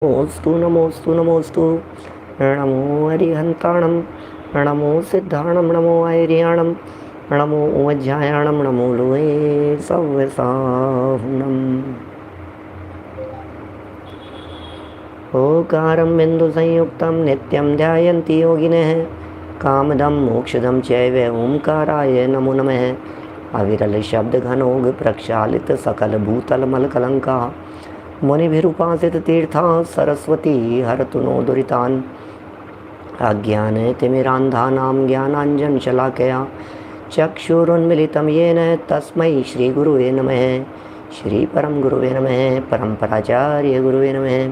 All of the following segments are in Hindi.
नमोस्तु नमोस्तु नमोस्तु। नमो हरिहन्ताणं, नमो सिद्धाणं, नमो ऐर्याणं, नमो वज्रायाणं, नमो लोहे सव्यसाहुणम्। ओकारं बिन्दुसंयुक्तं नित्यं ध्यायन्ति योगिनः। कामदं मोक्षदं चैव ओंकाराय नमो नमः। अविरल शब्द घनोग प्रक्षालित सकल भूतल मलकलंका। मुनिभिरुपासित तीर्था सरस्वती हरतु नो दुरितान्। अज्ञानतिमिरान्धानां ज्ञानाञ्जनशलाकया चक्षुरुन्मिलितं येन तस्मै श्रीगुरुवे नमः। श्रीपरं गुरुवे नमः। परम्पराचार्य गुरुवे नमः।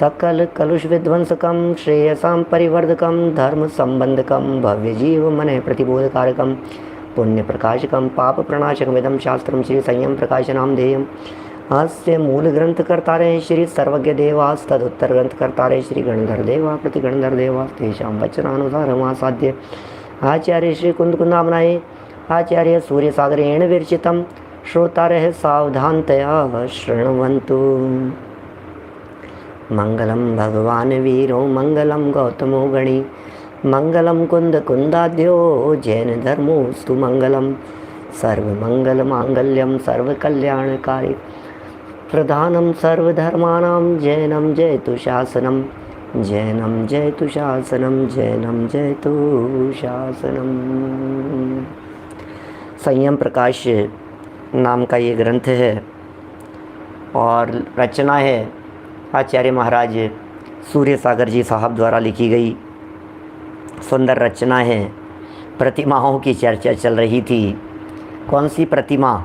सकल कलुष विध्वंसकं श्रेयसां परिवर्धकं धर्मसम्बन्धकं भव्यजीवमनः प्रतिबोधकारकं पुण्यप्रकाशकं पापप्रणाशकमिदं शास्त्रं श्रीसंयम प्रकाशनामधेयम्। अस्य मूल ग्रंथकर्तारे श्री सर्वज्ञ देवास तदुत्तर ग्रंथकर्तारे श्री गणधर देवा प्रति गणधर देवास तेषां वचनानुसारमासाद्य आचार्य श्री कुंदकुंदामनाये आचार्य सूर्यसागरेण विरचितं श्रोतारः सावधानतया शृण्वन्तु। मंगलम भगवान वीरो मंगलम गौतमो गणी मंगलम कुंद कुंदाद्यो जैन धर्मोस्तु मंगलम। सर्वमंगल मांगल्यम सर्वकल्याणकारी प्रधानम सर्वधर्माणां जैनम जयतु शासनम। जैनम जयतु शासनम। जैनम जयतु शासनम। संयम प्रकाश नाम का ये ग्रंथ है और रचना है आचार्य महाराज सूर्य सागर जी साहब द्वारा लिखी गई। सुंदर रचना है। प्रतिमाओं की चर्चा चल रही थी। कौन सी प्रतिमा?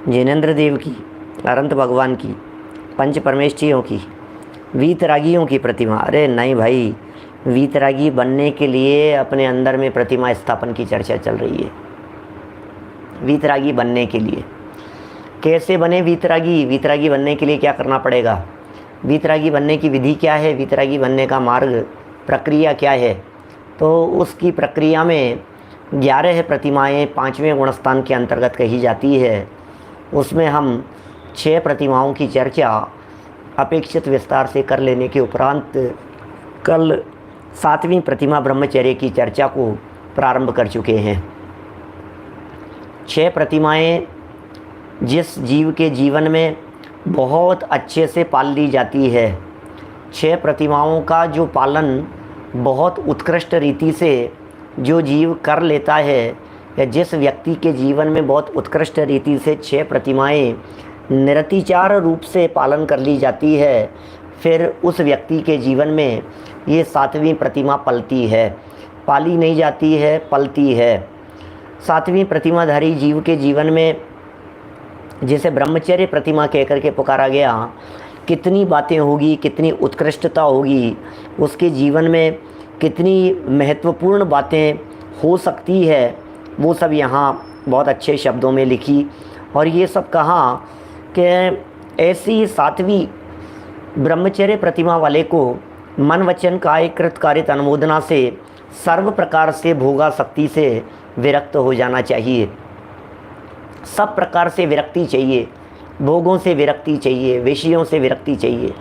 जिनेंद्र देव की, अनंत भगवान की, पंच परमेष्ठियों की, वीतरागियों की प्रतिमा। अरे नहीं भाई, वीतरागी बनने के लिए अपने अंदर में प्रतिमा स्थापन की चर्चा चल रही है। वीतरागी बनने के लिए कैसे बने वीतरागी? वीतरागी बनने के लिए क्या करना पड़ेगा? वीतरागी बनने की विधि क्या है? वीतरागी बनने का मार्ग, प्रक्रिया क्या है? तो उसकी प्रक्रिया में 11 प्रतिमाएँ 5वें गुणस्थान के अंतर्गत कही जाती है। उसमें हम 6 प्रतिमाओं की चर्चा अपेक्षित विस्तार से कर लेने के उपरांत कल 7वीं प्रतिमा ब्रह्मचर्य की चर्चा को प्रारंभ कर चुके हैं। 6 प्रतिमाएँ जिस जीव के जीवन में बहुत अच्छे से पाल ली जाती है, 6 प्रतिमाओं का जो पालन बहुत उत्कृष्ट रीति से जो जीव कर लेता है, या जिस व्यक्ति के जीवन में बहुत उत्कृष्ट रीति से 6 प्रतिमाएँ निरतिचार रूप से पालन कर ली जाती है, फिर उस व्यक्ति के जीवन में ये 7वीं प्रतिमा पलती है। पाली नहीं जाती है, पलती है। 7वीं प्रतिमाधारी जीव के जीवन में जिसे ब्रह्मचर्य प्रतिमा कहकर के पुकारा गया, कितनी बातें होगी, कितनी उत्कृष्टता होगी, उसके जीवन में कितनी महत्वपूर्ण बातें हो सकती है, वो सब यहाँ बहुत अच्छे शब्दों में लिखी। और ये सब कहा कि ऐसी 7वीं ब्रह्मचर्य प्रतिमा वाले को मन वचन काय कृत कारित अनुमोदना से सर्व प्रकार से भोगासक्ति से विरक्त हो जाना चाहिए। सब प्रकार से विरक्ति चाहिए, भोगों से विरक्ति चाहिए, विषयों से विरक्ति चाहिए,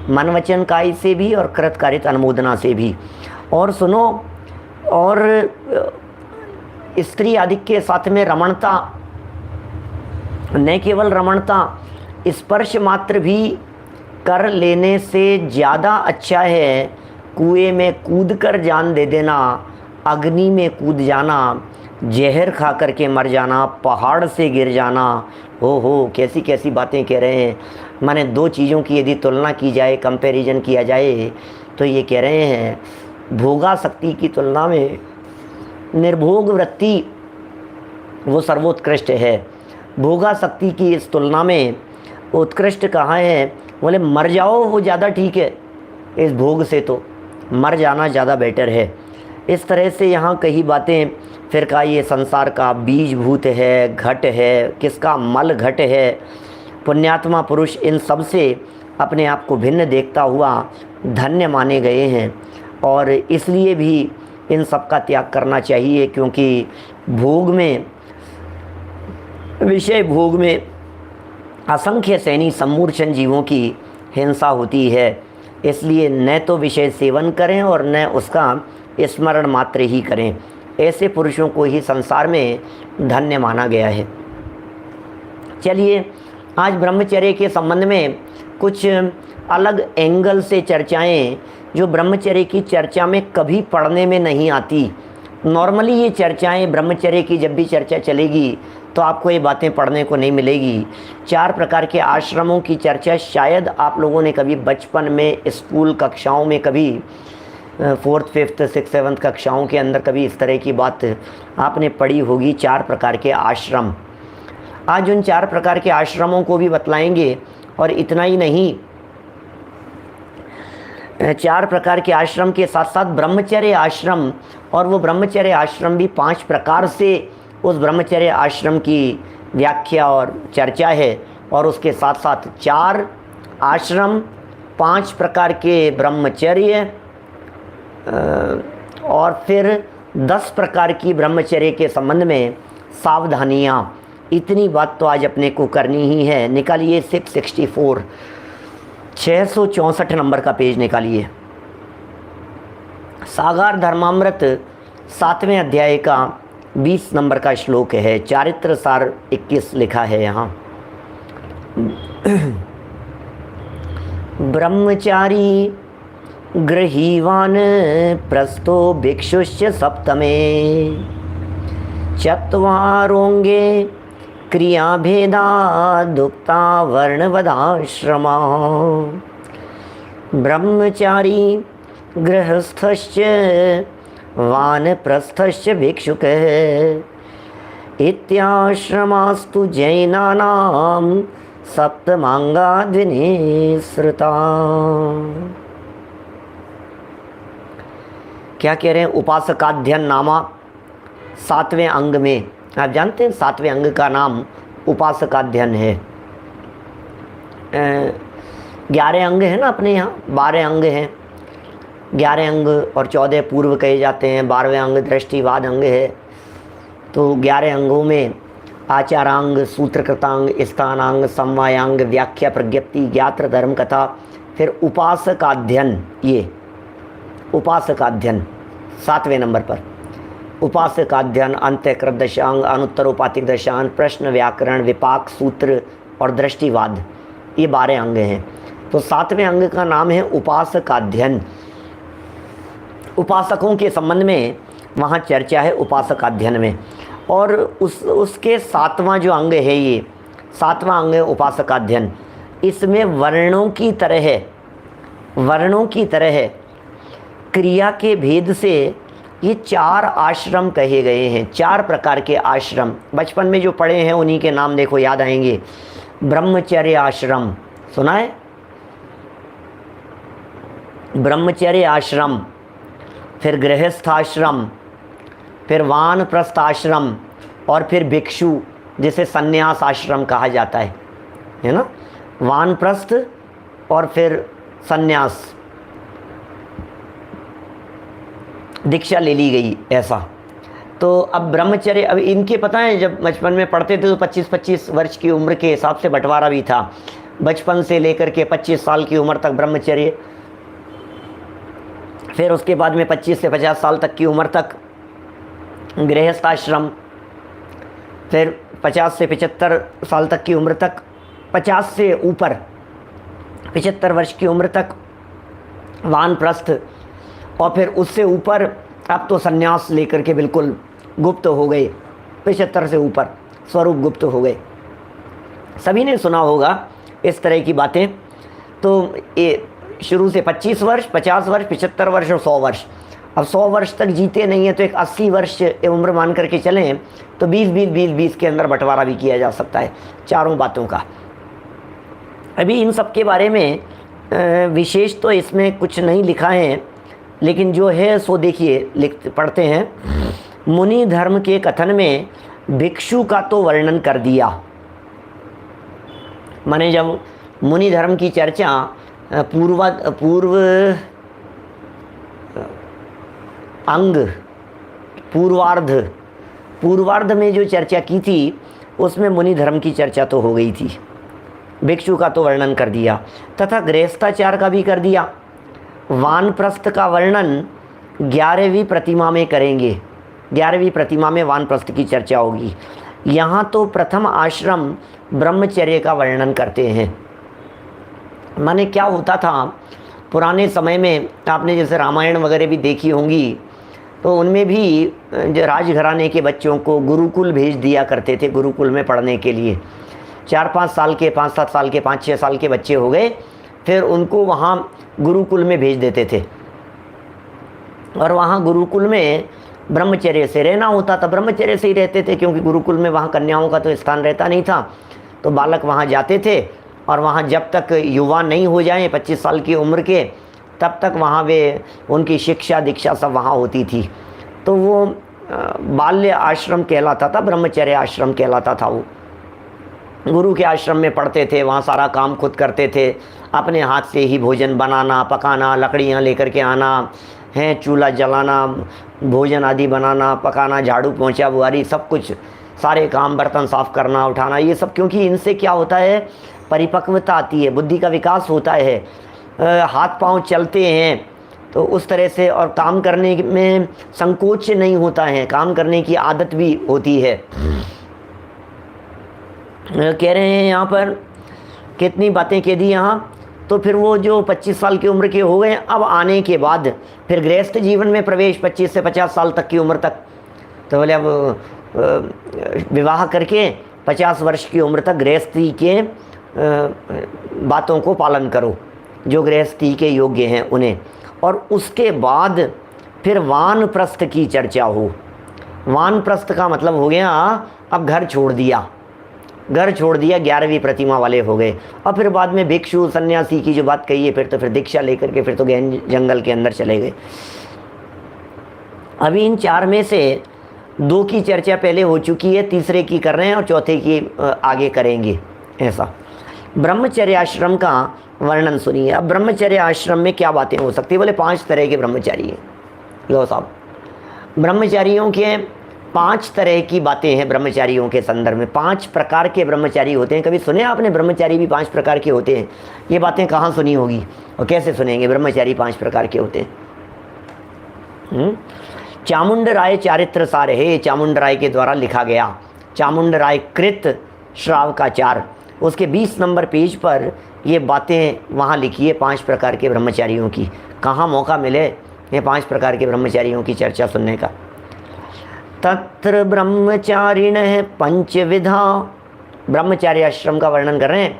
मन वचन काय से भी और कृत कारित अनुमोदना से भी। और सुनो, और स्त्री आदि के साथ में रमणता, न केवल रमणता, स्पर्श मात्र भी कर लेने से ज़्यादा अच्छा है कुएं में कूद कर जान दे देना, अग्नि में कूद जाना, जहर खा करके मर जाना, पहाड़ से गिर जाना। हो कैसी कैसी बातें कह रहे हैं। माने 2 चीज़ों की यदि तुलना की जाए, कंपैरिजन किया जाए, तो ये कह रहे हैं भोगासक्ति की तुलना में निर्भोग वृत्ति वो सर्वोत्कृष्ट है। भोगासक्ति की इस तुलना में उत्कृष्ट कहाँ है? बोले मर जाओ वो ज़्यादा ठीक है, इस भोग से तो मर जाना ज़्यादा बेटर है। इस तरह से यहाँ कई बातें। फिर कहा ये संसार का बीजभूत है, घट है, किसका मल घट है। पुण्यात्मा पुरुष इन सब से अपने आप को भिन्न देखता हुआ धन्य माने गए हैं, और इसलिए भी इन सब का त्याग करना चाहिए, क्योंकि भोग में, विषय भोग में असंख्य सैनी सम्मूर्छन जीवों की हिंसा होती है। इसलिए न तो विषय सेवन करें और न उसका स्मरण मात्र ही करें। ऐसे पुरुषों को ही संसार में धन्य माना गया है। चलिए आज ब्रह्मचर्य के संबंध में कुछ अलग एंगल से चर्चाएं जो ब्रह्मचर्य की चर्चा में कभी पढ़ने में नहीं आती। नॉर्मली ये चर्चाएं ब्रह्मचर्य की जब भी चर्चा चलेगी तो आपको ये बातें पढ़ने को नहीं मिलेगी। 4 प्रकार के आश्रमों की चर्चा शायद आप लोगों ने कभी बचपन में स्कूल कक्षाओं में कभी 4th 5th 6th 7th कक्षाओं के अंदर कभी इस तरह की बात आपने पढ़ी होगी। 4 प्रकार के आश्रम, आज उन 4 प्रकार के आश्रमों को भी बतलाएंगे। और इतना ही नहीं, 4 प्रकार के आश्रम के साथ साथ ब्रह्मचर्य आश्रम, और वो ब्रह्मचर्य आश्रम भी 5 प्रकार से उस ब्रह्मचर्य आश्रम की व्याख्या और चर्चा है। और उसके साथ साथ 4 आश्रम, 5 प्रकार के ब्रह्मचर्य और फिर 10 प्रकार की ब्रह्मचर्य के संबंध में सावधानियाँ। इतनी बात तो आज अपने को करनी ही है। निकालिए 664 664 नंबर का पेज निकालिए। सागार धर्मामृत 7वें अध्याय का 20 नंबर का श्लोक है। चारित्र सार 21 लिखा है यहाँ। ब्रह्मचारी गृहीवान प्रस्थो भिक्षुश्च सप्तमे चत्वारोंगे क्रिया भेदा दुक्ता वर्णवदाश्रमा ब्रह्मचारी गृहस्थश्च वानप्रस्थश्च भिक्षुकः इत्याश्रमास्तु जैनानां सप्तमांगाद्विनिसृता। क्या कह रहे हैं? उपासकाध्ययन नामा 7वें अंग में, आप जानते हैं 7वें अंग का नाम उपासकाध्ययन है। 11 अंग है ना अपने यहाँ, 12 अंग हैं। 11 अंग और 14 पूर्व कहे जाते हैं। 12वें अंग दृष्टिवाद अंग है। तो 11 अंगों में आचारांग, सूत्रकृतांग, स्थानांग, समवायांग, व्याख्या, प्रज्ञप्ति, ज्ञात्र, धर्म कथा, फिर उपासकाध्ययन। ये उपासकाध्ययन 7वें नंबर पर उपासकाध्ययन, अंतःकृत दशांग, अनुत्तरोपातिक दशांग, प्रश्न, व्याकरण, विपाक, सूत्र और दृष्टिवाद, ये 12 अंग हैं। तो 7वें अंग का नाम है उपासकाध्ययन। उपासकों के संबंध में वहाँ चर्चा है उपासकाध्ययन में। और उसके 7वां जो अंग है, ये 7वां अंग है उपासकाध्ययन। इसमें वर्णों की तरह क्रिया के भेद से ये 4 आश्रम कहे गए हैं। 4 प्रकार के आश्रम बचपन में जो पढ़े हैं उन्हीं के नाम देखो याद आएंगे। ब्रह्मचर्य आश्रम सुना है? ब्रह्मचर्य आश्रम, फिर गृहस्थ आश्रम, फिर वानप्रस्थ आश्रम और फिर भिक्षु, जिसे संन्यास आश्रम कहा जाता है ना। वानप्रस्थ और फिर संन्यास, दीक्षा ले ली गई ऐसा। तो अब ब्रह्मचर्य, अब इनके पता है जब बचपन में पढ़ते थे तो 25-25 वर्ष की उम्र के हिसाब से बंटवारा भी था। बचपन से लेकर के 25 साल की उम्र तक ब्रह्मचर्य, फिर उसके बाद में 25 से 50 साल तक की उम्र तक गृहस्थ आश्रम, फिर 50 से 75 साल तक की उम्र तक, 50 से ऊपर 75 वर्ष की उम्र तक वानप्रस्थ, और फिर उससे ऊपर अब तो संन्यास लेकर के बिल्कुल गुप्त हो गए। 75 से ऊपर स्वरूप गुप्त हो गए। सभी ने सुना होगा इस तरह की बातें। तो ये शुरू से 25 वर्ष, 50 वर्ष, 75 वर्ष और 100 वर्ष। अब 100 वर्ष तक जीते नहीं है तो एक 80 वर्ष उम्र मान करके चलें तो 20-20-20-20 के अंदर बंटवारा भी किया जा सकता है चारों बातों का। अभी इन सब के बारे में विशेष तो इसमें कुछ नहीं लिखा है, लेकिन जो है सो देखिए पढ़ते हैं। मुनि धर्म के कथन में भिक्षु का तो वर्णन कर दिया। माने जब मुनि धर्म की चर्चा पूर्वार्ध में जो चर्चा की थी उसमें मुनि धर्म की चर्चा तो हो गई थी। भिक्षु का तो वर्णन कर दिया, तथा गृहस्थाचार का भी कर दिया। वानप्रस्थ का वर्णन 11वीं प्रतिमा में करेंगे। 11वीं प्रतिमा में वानप्रस्थ की चर्चा होगी। यहाँ तो प्रथम आश्रम ब्रह्मचर्य का वर्णन करते हैं। माने क्या होता था पुराने समय में, आपने जैसे रामायण वगैरह भी देखी होंगी, तो उनमें भी जो राजघराने के बच्चों को गुरुकुल भेज दिया करते थे गुरुकुल में पढ़ने के लिए। 4-5 साल के, 5-7 साल के, 5-6 साल के बच्चे हो गए, फिर उनको वहाँ गुरुकुल में भेज देते थे और वहाँ गुरुकुल में ब्रह्मचर्य से रहना होता था। ब्रह्मचर्य से ही रहते थे क्योंकि गुरुकुल में वहाँ कन्याओं का तो स्थान रहता नहीं था। तो बालक वहाँ जाते थे और वहाँ जब तक युवा नहीं हो जाएं 25 साल की उम्र के, तब तक वहाँ वे उनकी शिक्षा दीक्षा सब वहाँ होती थी। तो वो बाल्य आश्रम कहलाता था, ब्रह्मचर्य आश्रम कहलाता था। वो गुरु के आश्रम में पढ़ते थे, वहाँ सारा काम खुद करते थे, अपने हाथ से ही भोजन बनाना, पकाना, लकड़ियाँ लेकर के आना है, चूल्हा जलाना, भोजन आदि बनाना, पकाना, झाड़ू पोंछा बुआरी सब कुछ, सारे काम, बर्तन साफ़ करना, उठाना, ये सब। क्योंकि इनसे क्या होता है, परिपक्वता आती है, बुद्धि का विकास होता है, हाथ पांव चलते हैं, तो उस तरह से, और काम करने में संकोच नहीं होता है, काम करने की आदत भी होती है। कह रहे हैं यहाँ पर कितनी बातें कह दी यहाँ। तो फिर वो जो 25 साल की उम्र के हो गए, अब आने के बाद फिर गृहस्थ जीवन में प्रवेश 25 से 50 साल तक की उम्र तक। तो बोले अब विवाह करके 50 वर्ष की उम्र तक गृहस्थी के बातों को पालन करो, जो गृहस्थी के योग्य हैं उन्हें। और उसके बाद फिर वानप्रस्थ की चर्चा हो। वानप्रस्थ का मतलब हो गया अब घर छोड़ दिया, घर छोड़ दिया, 11वीं प्रतिमा वाले हो गए। और फिर बाद में भिक्षु सन्यासी की जो बात कही है, फिर तो फिर दीक्षा लेकर के फिर तो गहन जंगल के अंदर चले गए। अभी इन 4 में से 2 की चर्चा पहले हो चुकी है, तीसरे की कर रहे हैं और चौथे की आगे करेंगे। ऐसा ब्रह्मचर्य आश्रम का वर्णन सुनिए। अब ब्रह्मचर्य आश्रम में क्या बातें हो सकती है, बोले 5 तरह के ब्रह्मचारी हैं। लो साहब, ब्रह्मचारियों के 5 तरह की बातें हैं। ब्रह्मचारियों के संदर्भ में 5 प्रकार के ब्रह्मचारी होते हैं। कभी सुने आपने ब्रह्मचारी भी 5 प्रकार के होते हैं? ये बातें कहाँ सुनी होगी और कैसे सुनेंगे? ब्रह्मचारी 5 प्रकार के होते हैं। चामुंड राय चारित्र सार है, चामुंड राय के द्वारा लिखा गया, चामुंड राय कृत श्रावकाचार, उसके 20 नंबर पेज पर ये बातें वहाँ लिखी है 5 प्रकार के ब्रह्मचारियों की। कहाँ मौका मिले ये 5 प्रकार के ब्रह्मचारियों की चर्चा सुनने का। तत्र ब्रह्मचारिण पंचविधा, ब्रह्मचार्य आश्रम का वर्णन कर रहे हैं।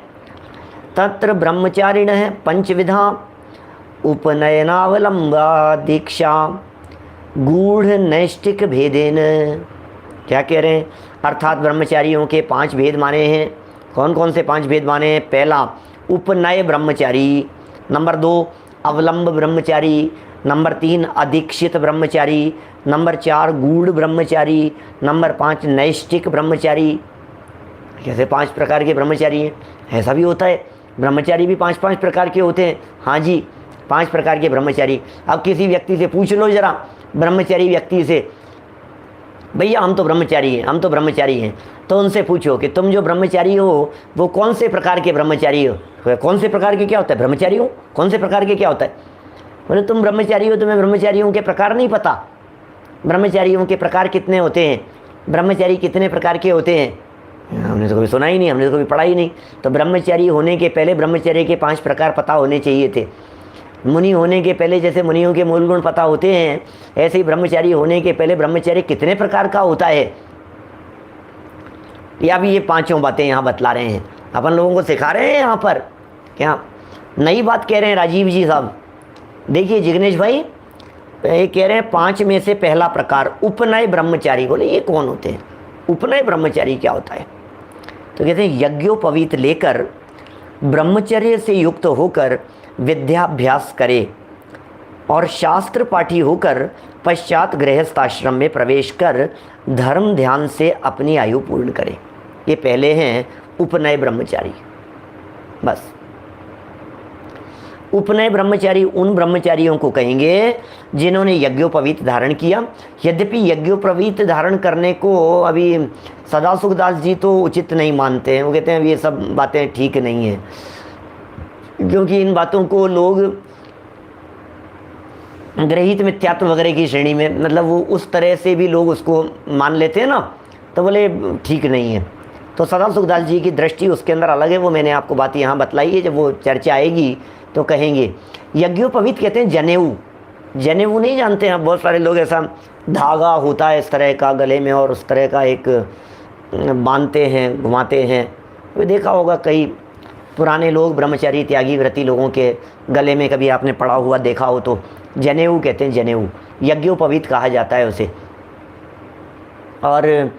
तत्र ब्रह्मचारिण पंचविधा, उपनयनावलंबा दीक्षा गूढ़ नैष्टिक भेदेन। क्या कह रहे हैं? अर्थात ब्रह्मचारियों के 5 भेद माने हैं। कौन कौन से 5 भेद माने हैं? पहला उपनय ब्रह्मचारी, नंबर 2 अवलंब ब्रह्मचारी, नंबर 3 अदीक्षित ब्रह्मचारी, नंबर 4 गूढ़ ब्रह्मचारी, नंबर 5 नैष्टिक ब्रह्मचारी। कैसे 5 प्रकार के ब्रह्मचारी हैं? ऐसा भी होता है, ब्रह्मचारी भी 5-5 प्रकार के होते हैं। हाँ जी, 5 प्रकार के ब्रह्मचारी। अब किसी व्यक्ति से पूछ लो जरा, ब्रह्मचारी व्यक्ति से, भैया हम तो ब्रह्मचारी हैं, हम तो ब्रह्मचारी हैं, तो उनसे पूछो कि तुम जो ब्रह्मचारी हो वो कौन से प्रकार के ब्रह्मचारी हो? कौन से प्रकार के क्या होता है? ब्रह्मचारी हो, कौन से प्रकार के क्या होता है? बोले तुम ब्रह्मचारी हो, तुम्हें ब्रह्मचारियों के प्रकार नहीं पता। ब्रह्मचारियों के प्रकार कितने होते हैं, ब्रह्मचारी कितने प्रकार के होते हैं? हमने तो कभी सुना ही नहीं, हमने तो कभी पढ़ा ही नहीं। तो ब्रह्मचारी होने के पहले ब्रह्मचर्य के 5 प्रकार पता होने चाहिए थे। मुनि होने के पहले जैसे मुनियों के मूल गुण पता होते हैं, ऐसे ही ब्रह्मचारी होने के पहले ब्रह्मचर्य कितने प्रकार का होता है, या भी ये 5 बातें यहाँ बतला रहे हैं, अपन लोगों को सिखा रहे हैं। यहाँ पर क्या नई बात कह रहे हैं राजीव जी साहब? देखिए जिग्नेश भाई, ये कह रहे हैं 5 में से पहला प्रकार उपनय ब्रह्मचारी। बोले ये कौन होते हैं? उपनय ब्रह्मचारी क्या होता है? तो कहते हैं यज्ञोपवीत लेकर ब्रह्मचर्य से युक्त होकर विद्याभ्यास करे और शास्त्र पाठी होकर पश्चात गृहस्थाश्रम में प्रवेश कर धर्म ध्यान से अपनी आयु पूर्ण करे। ये पहले हैं उपनय ब्रह्मचारी। बस उपनय ब्रह्मचारी उन ब्रह्मचारियों को कहेंगे जिन्होंने यज्ञोपवीत धारण किया। यद्यपि यज्ञोपवीत धारण करने को अभी सदासुखदास जी तो उचित नहीं मानते हैं। वो कहते हैं ये सब बातें ठीक नहीं है, क्योंकि इन बातों को लोग ग्रहित मिथ्यात्व वगैरह की श्रेणी में, मतलब वो उस तरह से भी लोग उसको मान लेते हैं ना, तो बोले ठीक नहीं है। तो सदासुखदास जी की दृष्टि उसके अंदर अलग है। वो मैंने आपको बात यहाँ बतलाई है, जब वो चर्चा आएगी तो कहेंगे। यज्ञोपवीत कहते हैं जनेऊ। जनेऊ नहीं जानते हैं, बहुत सारे लोग ऐसा धागा होता है इस तरह का गले में और उस तरह का एक बांधते हैं, घुमाते हैं। वो देखा होगा कई पुराने लोग ब्रह्मचारी त्यागी व्रती लोगों के गले में, कभी आपने पड़ा हुआ देखा हो तो जनेऊ कहते हैं। जनेऊ यज्ञोपवीत कहा जाता है उसे। और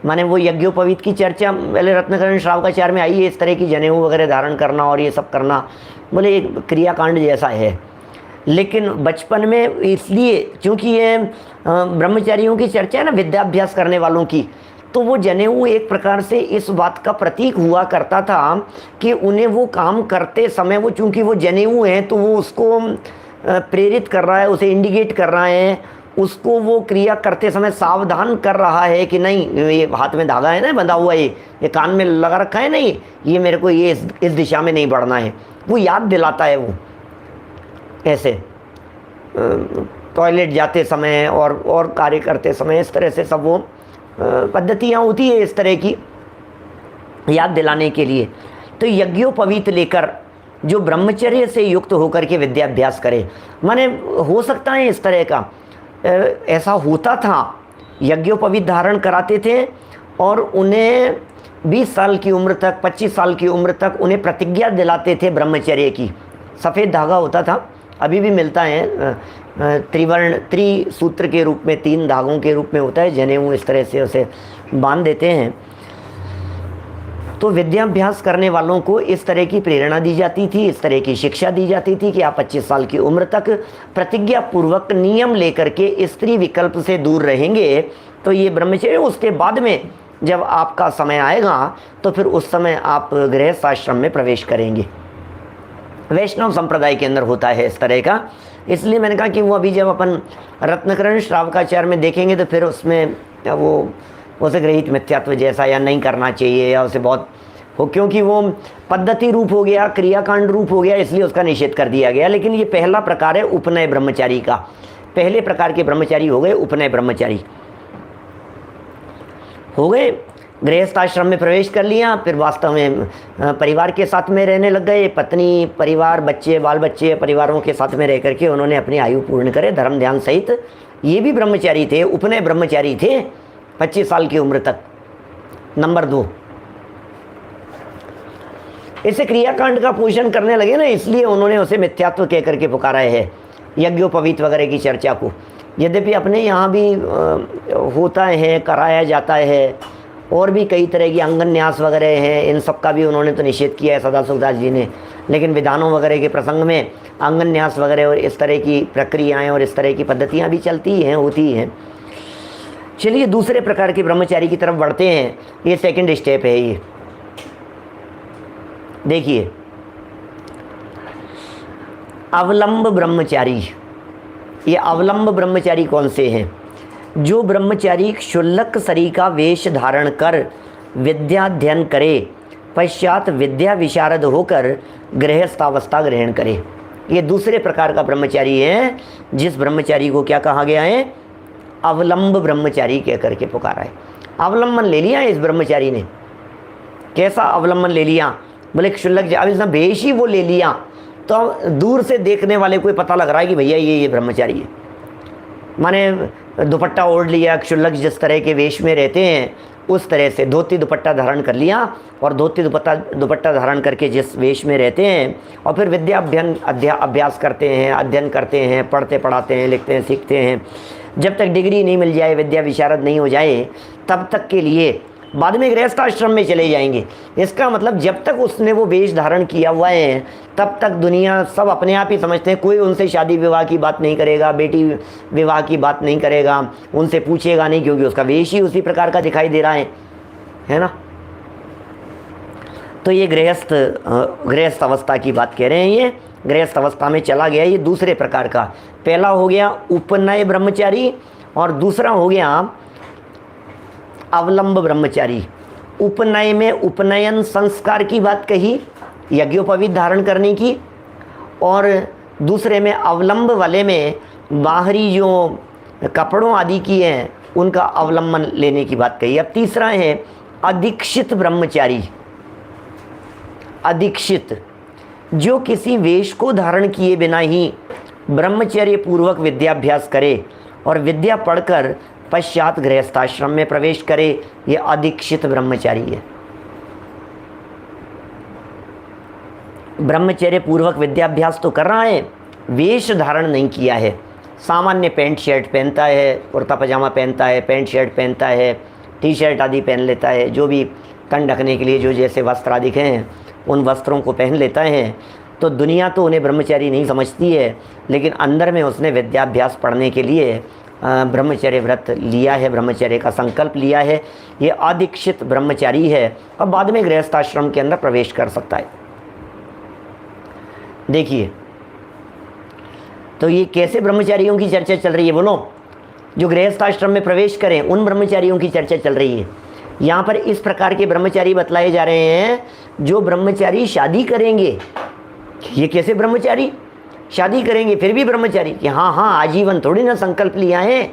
माने वो यज्ञोपवीत की चर्चा पहले रत्नकरण श्रावकाचार्य में आई है, इस तरह की जनेऊ वगैरह धारण करना और ये सब करना, बोले एक क्रियाकांड जैसा है। लेकिन बचपन में इसलिए क्योंकि ये ब्रह्मचारियों की चर्चा है ना, विद्याभ्यास करने वालों की, तो वो जनेऊ एक प्रकार से इस बात का प्रतीक हुआ करता था कि उन्हें वो काम करते समय, वो चूँकि वो जनेऊ हैं तो वो उसको प्रेरित कर रहा है, उसे इंडिकेट कर रहा है, उसको वो क्रिया करते समय सावधान कर रहा है कि नहीं ये हाथ में धागा है ना बंधा हुआ, ये कान में लगा रखा है नहीं, ये मेरे को ये इस दिशा में नहीं बढ़ना है। वो याद दिलाता है। वो ऐसे टॉयलेट जाते समय और कार्य करते समय इस तरह से सब वो पद्धतियाँ होती है इस तरह की याद दिलाने के लिए। तो यज्ञोपवीत लेकर जो ब्रह्मचर्य से युक्त होकर के विद्याभ्यास करे, माने हो सकता है इस तरह का ऐसा होता था। यज्ञोपवीत धारण कराते थे और उन्हें 20 साल की उम्र तक, 25 साल की उम्र तक उन्हें प्रतिज्ञा दिलाते थे ब्रह्मचर्य की। सफ़ेद धागा होता था, अभी भी मिलता है, त्रिवर्ण त्रिसूत्र के रूप में, 3 धागों के रूप में होता है। जनेऊ इस तरह से उसे बांध देते हैं। तो विद्याभ्यास करने वालों को इस तरह की प्रेरणा दी जाती थी, इस तरह की शिक्षा दी जाती थी कि आप 25 साल की उम्र तक प्रतिज्ञा पूर्वक नियम लेकर के स्त्री विकल्प से दूर रहेंगे, तो ये ब्रह्मचर्य। उसके बाद में जब आपका समय आएगा तो फिर उस समय आप गृहस्थ आश्रम में प्रवेश करेंगे। वैष्णव संप्रदाय के अंदर होता है इस तरह का। इसलिए मैंने कहा कि वो अभी जब अपन रत्नकरण श्रावकाचार्य में देखेंगे तो फिर उसमें वो उसे ग्रहित मिथ्यात्व जैसा या नहीं करना चाहिए, या उसे बहुत हो, क्योंकि वो पद्धति रूप हो गया, क्रियाकांड रूप हो गया, इसलिए उसका निषेध कर दिया गया। लेकिन ये पहला प्रकार है उपनय ब्रह्मचारी का। पहले प्रकार के ब्रह्मचारी हो गए उपनय ब्रह्मचारी, हो गए, गृहस्थ आश्रम में प्रवेश कर लिया, फिर वास्तव में परिवार के साथ में रहने लग गए। पत्नी, परिवार, बच्चे, बाल बच्चे, परिवारों के साथ में रह करके उन्होंने अपनी आयु पूर्ण करे धर्म ध्यान सहित। ये भी ब्रह्मचारी थे, उपनय ब्रह्मचारी थे 25 साल की उम्र तक। नंबर 2, इसे क्रियाकांड का पोषण करने लगे ना, इसलिए उन्होंने उसे मिथ्यात्व कह करके पुकारा है यज्ञोपवीत वगैरह की चर्चा को। यद्यपि अपने यहाँ भी होता है, कराया जाता है, और भी कई तरह की अंगन्यास वगैरह हैं, इन सब का भी उन्होंने तो निषेध किया है सदासुखदास जी ने। लेकिन विधानों वगैरह के प्रसंग में अंगन्यास वगैरह और इस तरह की प्रक्रियाएं और इस तरह की पद्धतियाँ भी चलती हैं, होती हैं। चलिए दूसरे प्रकार के ब्रह्मचारी की तरफ बढ़ते हैं। ये सेकंड स्टेप है। ये देखिए, अवलंब ब्रह्मचारी। ये अवलंब ब्रह्मचारी कौन से हैं? जो ब्रह्मचारी क्षुल्लक शरीर का वेश धारण कर विद्याध्ययन करे, पश्चात विद्या विशारद होकर गृहस्थावस्था ग्रहण करे। ये दूसरे प्रकार का ब्रह्मचारी है, जिस ब्रह्मचारी को क्या कहा गया है? अवलंब ब्रह्मचारी कह करके पुकारा है। अवलंबन ले लिया इस ब्रह्मचारी ने। कैसा अवलंबन ले लिया? बोले क्षुल्लक, अब इसने वेश ही वो ले लिया तो दूर से देखने वाले को पता लग रहा है कि भैया ये ब्रह्मचारी है। माने दुपट्टा ओढ़ लिया, क्षुल्लक जिस तरह के वेश में रहते हैं उस तरह से धोती दुपट्टा धारण कर लिया, और धोती दुपट्टा धारण करके जिस वेश में रहते हैं, और फिर विद्या अभ्यास करते हैं, अध्ययन करते हैं, पढ़ते पढ़ाते हैं, लिखते हैं, सीखते हैं। जब तक डिग्री नहीं मिल जाए, विद्या विशारद नहीं हो जाए, तब तक के लिए बाद में गृहस्थ आश्रम में चले जाएंगे। इसका मतलब जब तक उसने वो वेश धारण किया हुआ है तब तक दुनिया सब अपने आप ही समझते हैं। कोई उनसे शादी विवाह की बात नहीं करेगा, बेटी विवाह की बात नहीं करेगा, उनसे पूछेगा नहीं, क्योंकि उसका वेश ही उसी प्रकार का दिखाई दे रहा है ना। तो ये गृहस्थ अवस्था की बात कह रहे हैं ये, गृहस्थ अवस्था में चला गया, ये दूसरे प्रकार का। पहला हो गया उपनय ब्रह्मचारी और दूसरा हो गया अवलंब ब्रह्मचारी। उपनय में उपनयन संस्कार की बात कही, यज्ञोपवीत धारण करने की, और दूसरे में अवलंब वाले में बाहरी जो कपड़ों आदि की हैं उनका अवलंबन लेने की बात कही। अब तीसरा है अदीक्षित ब्रह्मचारी। अदीक्षित जो किसी वेश को धारण किए बिना ही ब्रह्मचर्य पूर्वक विद्याभ्यास करे और विद्या पढ़कर पश्चात गृहस्थाश्रम में प्रवेश करे, ये अदीक्षित ब्रह्मचारी है। ब्रह्मचर्य पूर्वक विद्याभ्यास तो कर रहा है, वेश धारण नहीं किया है। सामान्य पैंट शर्ट पहनता है, कुर्ता पजामा पहनता है, पैंट शर्ट पहनता है, टी शर्ट आदि पहन लेता है, जो भी तन ढकने के लिए जो जैसे वस्त्र आदि हैं उन वस्त्रों को पहन लेता है। तो दुनिया तो उन्हें ब्रह्मचारी नहीं समझती है, लेकिन अंदर में उसने विद्याभ्यास पढ़ने के लिए ब्रह्मचर्य व्रत लिया है, ब्रह्मचर्य का संकल्प लिया है। ये अदीक्षित ब्रह्मचारी है और बाद में गृहस्थाश्रम के अंदर प्रवेश कर सकता है। देखिए, तो ये कैसे ब्रह्मचारियों की चर्चा चल रही है बोलो? जो गृहस्थाश्रम में प्रवेश करें उन ब्रह्मचारियों की चर्चा चल रही है। यहाँ पर इस प्रकार के ब्रह्मचारी बतलाए जा रहे हैं जो ब्रह्मचारी शादी करेंगे। ये कैसे ब्रह्मचारी? शादी करेंगे फिर भी ब्रह्मचारी कि हाँ आजीवन थोड़ी ना संकल्प लिया है,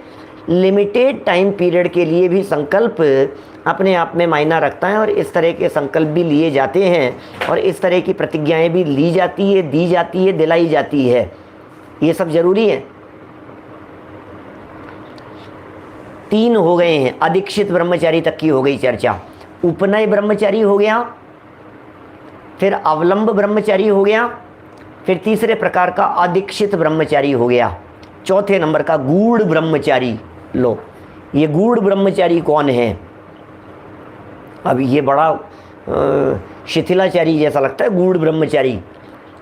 लिमिटेड टाइम पीरियड के लिए भी संकल्प अपने आप में मायना रखता है और इस तरह के संकल्प भी लिए जाते हैं और इस तरह की प्रतिज्ञाएं भी ली जाती है, दी जाती है, दिलाई जाती है। ये सब जरूरी है। 3 हो गए हैं, अदीक्षित ब्रह्मचारी तक की हो गई चर्चा। उपनय ब्रह्मचारी हो गया, फिर अवलंब ब्रह्मचारी हो गया, फिर तीसरे प्रकार का अदीक्षित ब्रह्मचारी हो गया, चौथे नंबर का गूढ़ ब्रह्मचारी। लो, ये गूढ़ ब्रह्मचारी कौन है? अब ये बड़ा शिथिलाचारी जैसा लगता है। गूढ़ ब्रह्मचारी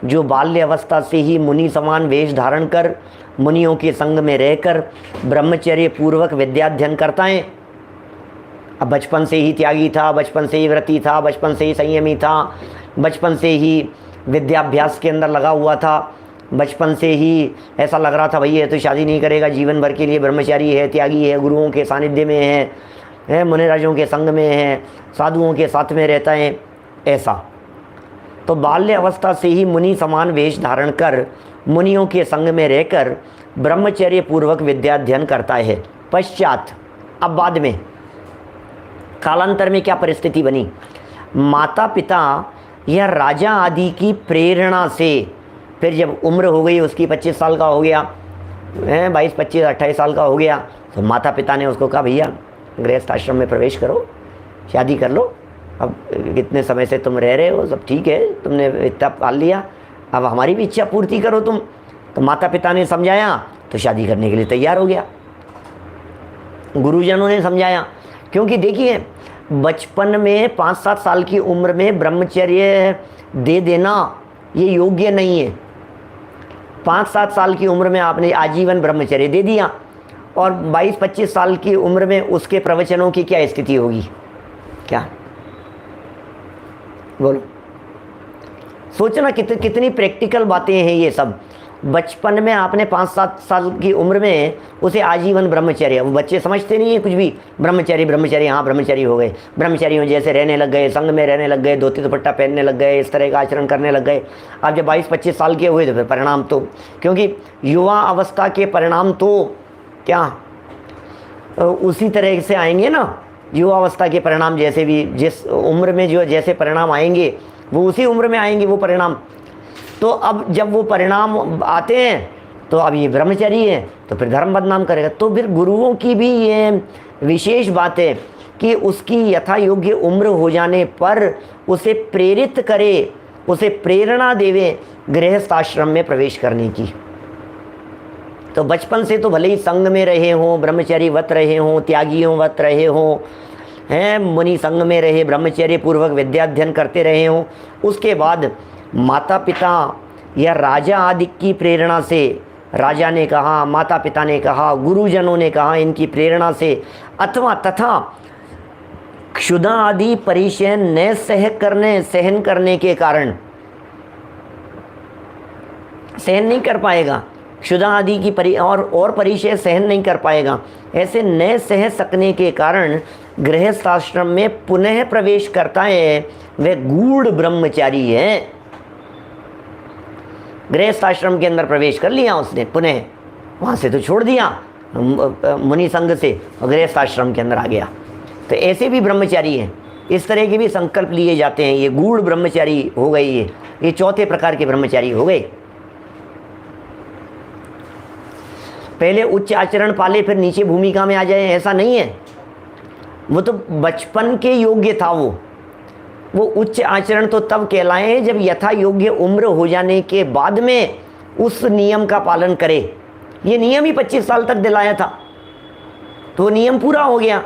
जो बाल्य अवस्था से ही मुनि समान वेश धारण कर मुनियों के संग में रहकर ब्रह्मचर्य पूर्वक विद्याध्ययन करता है। अब बचपन से ही त्यागी था, बचपन से ही व्रती था, बचपन से ही संयमी था, बचपन से ही विद्याभ्यास के अंदर लगा हुआ था, बचपन से ही ऐसा लग रहा था भाई ये तो शादी नहीं करेगा, जीवन भर के लिए ब्रह्मचारी है, त्यागी है, गुरुओं के सानिध्य में है, मुनिराजों के संग में है, साधुओं के साथ में रहता है। ऐसा तो बाल्य अवस्था से ही मुनि समान वेश धारण कर मुनियों के संग में रहकर ब्रह्मचर्य पूर्वक विद्याध्ययन करता है। पश्चात अब बाद में कालांतर में क्या परिस्थिति बनी? माता पिता या राजा आदि की प्रेरणा से फिर जब उम्र हो गई उसकी, 25 साल का हो गया, 22, 25, 28 साल का हो गया, तो माता पिता ने उसको कहा भैया गृहस्थ आश्रम में प्रवेश करो, शादी कर लो। अब कितने समय से तुम रह रहे हो, सब ठीक है, तुमने इतना पाल लिया, अब हमारी भी इच्छा पूर्ति करो तुम। तो माता पिता ने समझाया तो शादी करने के लिए तैयार हो गया। गुरुजनों ने समझाया, क्योंकि देखिए बचपन में 5-7 साल की उम्र में ब्रह्मचर्य दे देना ये योग्य नहीं है। 5-7 साल की उम्र में आपने आजीवन ब्रह्मचर्य दे दिया और 22-25 साल की उम्र में उसके प्रवचनों की क्या स्थिति होगी? क्या बोलो, सोचना कितनी प्रैक्टिकल बातें हैं ये सब। बचपन में आपने 5-7 साल की उम्र में उसे आजीवन ब्रह्मचर्य, वो बच्चे समझते नहीं है कुछ भी, ब्रह्मचारी हाँ ब्रह्मचारी हो गए, ब्रह्मचारियों जैसे रहने लग गए, संग में रहने लग गए, धोती दुपट्टा पहनने लग गए, इस तरह का आचरण करने लग गए। अब जब 22-25 साल के हुए तो फिर परिणाम तो, क्योंकि युवा अवस्था के परिणाम तो क्या उसी तरह से आएंगे ना। युवा अवस्था के परिणाम जैसे भी जिस उम्र में जो जैसे परिणाम आएंगे वो उसी उम्र में आएंगे वो परिणाम। तो अब जब वो परिणाम आते हैं तो अब ये ब्रह्मचारी है तो फिर धर्म बदनाम करेगा। तो फिर गुरुओं की भी ये विशेष बात है कि उसकी यथा योग्य उम्र हो जाने पर उसे प्रेरित करे, उसे प्रेरणा देवे गृहस्थ आश्रम में प्रवेश करने की। तो बचपन से तो भले ही संग में रहे हों, ब्रह्मचारी वत रहे हों, त्यागियों वत रहे हों, हैं मुनि संग में रहे, ब्रह्मचर्य पूर्वक विद्याध्ययन करते रहे हों, उसके बाद माता पिता या राजा आदि की प्रेरणा से, राजा ने कहा, माता पिता ने कहा, गुरुजनों ने कहा, इनकी प्रेरणा से अथवा तथा क्षुधा आदि परिचय न सहन करने के कारण सहन नहीं कर पाएगा, क्षुधा आदि की और परिचय सहन नहीं कर पाएगा। ऐसे न सह सकने के कारण गृहस्थ आश्रम में पुनः प्रवेश करता है, वह गूढ़ ब्रह्मचारी है। गृहस्थ आश्रम के अंदर प्रवेश कर लिया उसने, पुनः वहाँ से तो छोड़ दिया मुनि संघ से, और गृहस्थ आश्रम के अंदर आ गया। तो ऐसे भी ब्रह्मचारी हैं, इस तरह के भी संकल्प लिए जाते हैं। ये गूढ़ ब्रह्मचारी हो गए, ये चौथे प्रकार के ब्रह्मचारी हो गए। पहले उच्च आचरण पाले फिर नीचे भूमिका में आ जाए, ऐसा नहीं है। वो तो बचपन के योग्य था, वो उच्च आचरण तो तब कहलाए जब यथा योग्य उम्र हो जाने के बाद में उस नियम का पालन करे। ये नियम ही 25 साल तक दिलाया था, तो वो नियम पूरा हो गया।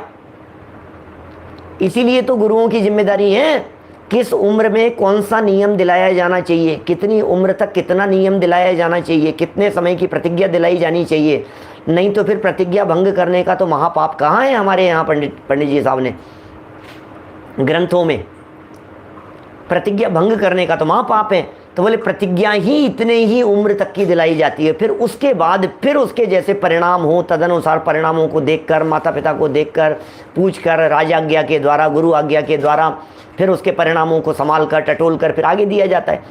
इसीलिए तो गुरुओं की जिम्मेदारी है किस उम्र में कौन सा नियम दिलाया जाना चाहिए, कितनी उम्र तक कितना नियम दिलाया जाना चाहिए, कितने समय की प्रतिज्ञा दिलाई जानी चाहिए। नहीं तो फिर प्रतिज्ञा भंग करने का तो महापाप कहाँ है हमारे यहाँ पंडित जी साहब ने ग्रंथों में। प्रतिज्ञा भंग करने का तो महापाप है। तो बोले प्रतिज्ञा ही इतने ही उम्र तक की दिलाई जाती है, फिर उसके बाद फिर उसके जैसे परिणाम हो तदनुसार परिणामों को देखकर, माता पिता को देखकर, पूछकर, राज आज्ञा के द्वारा, गुरु आज्ञा के द्वारा फिर उसके परिणामों को संभाल कर टटोल कर फिर आगे दिया जाता है।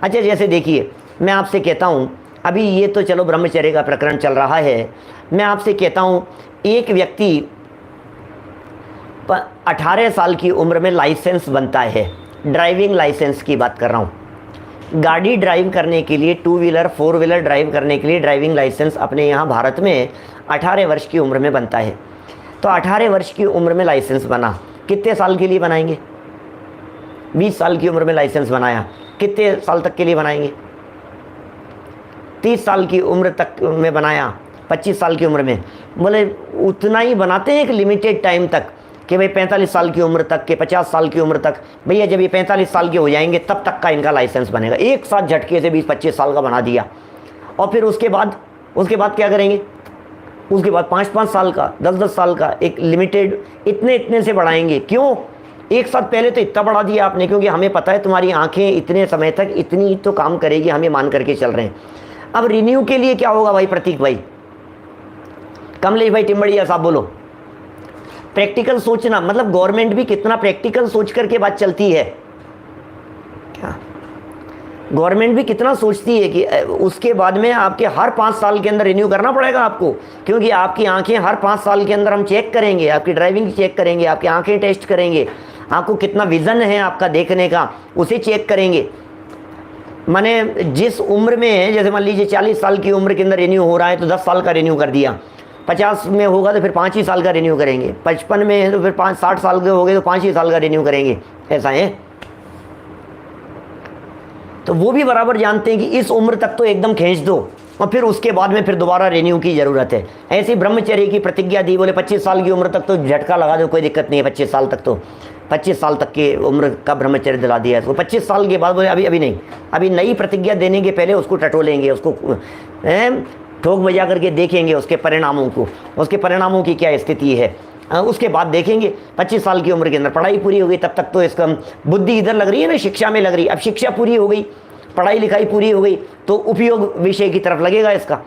अच्छा, जैसे देखिए मैं आपसे कहता हूँ, अभी ये तो चलो ब्रह्मचर्य का प्रकरण चल रहा है, मैं आपसे कहता हूँ एक व्यक्ति 18 साल की उम्र में लाइसेंस बनता है, ड्राइविंग लाइसेंस की बात कर रहा हूँ। गाड़ी ड्राइव करने के लिए, 2 व्हीलर 4 व्हीलर ड्राइव करने के लिए ड्राइविंग लाइसेंस अपने यहाँ भारत में 18 वर्ष की उम्र में बनता है। तो 18 वर्ष की उम्र में लाइसेंस बना, कितने साल के लिए बनाएंगे? 20 साल की उम्र में लाइसेंस बनाया, कितने साल तक के लिए बनाएंगे? 30 साल की उम्र तक में बनाया, 25 साल की उम्र में। बोले उतना ही बनाते हैं एक लिमिटेड टाइम तक कि भाई 45 साल की उम्र तक के 50 साल की उम्र तक। भैया जब ये 45 साल के हो जाएंगे तब तक का इनका लाइसेंस बनेगा। एक साथ झटके से 20-25 साल का बना दिया, और फिर उसके बाद क्या करेंगे? उसके बाद 5-5 साल का, 10-10 साल का एक लिमिटेड इतने से बढ़ाएंगे। क्यों? एक साथ पहले तो इतना बढ़ा दिया आपने, क्योंकि हमें पता है तुम्हारी आंखें इतने समय तक इतनी तो काम करेगी, हमें मान करके चल रहे हैं। अब रिन्यू के लिए क्या होगा भाई? प्रतीक भाई, कमलेश भाई, टिम्बड़िया साहब बोलो। प्रैक्टिकल सोचना, मतलब गवर्नमेंट भी कितना प्रैक्टिकल सोच करके बात चलती है। क्या गवर्नमेंट भी कितना सोचती है कि उसके बाद में आपके हर 5 साल के अंदर रिन्यू करना पड़ेगा आपको, क्योंकि आपकी आंखें हर 5 साल के अंदर हम चेक करेंगे, आपकी ड्राइविंग चेक करेंगे, आपकी आंखें टेस्ट करेंगे, आपको कितना विजन है आपका देखने का उसे चेक करेंगे। माने जिस उम्र में, जैसे मान लीजिए 40 साल की उम्र के अंदर रिन्यू हो रहा है तो 10 साल का रिन्यू कर दिया, 50 में होगा तो फिर 5 ही साल का रिन्यू करेंगे, 55 में है तो फिर 60 साल के हो गए तो 5 ही साल का रिन्यू करेंगे, ऐसा है। तो वो भी बराबर जानते हैं कि इस उम्र तक तो एकदम खींच दो और फिर उसके बाद में फिर दोबारा रिन्यू की ज़रूरत है। ऐसी ब्रह्मचर्य की प्रतिज्ञा दी, बोले 25 साल की उम्र तक तो झटका लगा दो, कोई दिक्कत नहीं है, 25 साल तक तो 25 साल तक की उम्र का ब्रह्मचर्य दिला दिया है उसको। 25 साल के बाद बोले अभी नहीं, अभी नई प्रतिज्ञा देने के पहले उसको टटोलेंगे, उसको ठोक बजा करके देखेंगे उसके परिणामों को, उसके परिणामों की क्या स्थिति है, उसके बाद देखेंगे। 25 साल की उम्र के अंदर पढ़ाई पूरी हो गई, तब तक तो इसका बुद्धि इधर लग रही है ना, शिक्षा में लग रही है। अब शिक्षा पूरी हो गई, पढ़ाई लिखाई पूरी हो गई, तो उपयोग विषय की तरफ लगेगा इसका।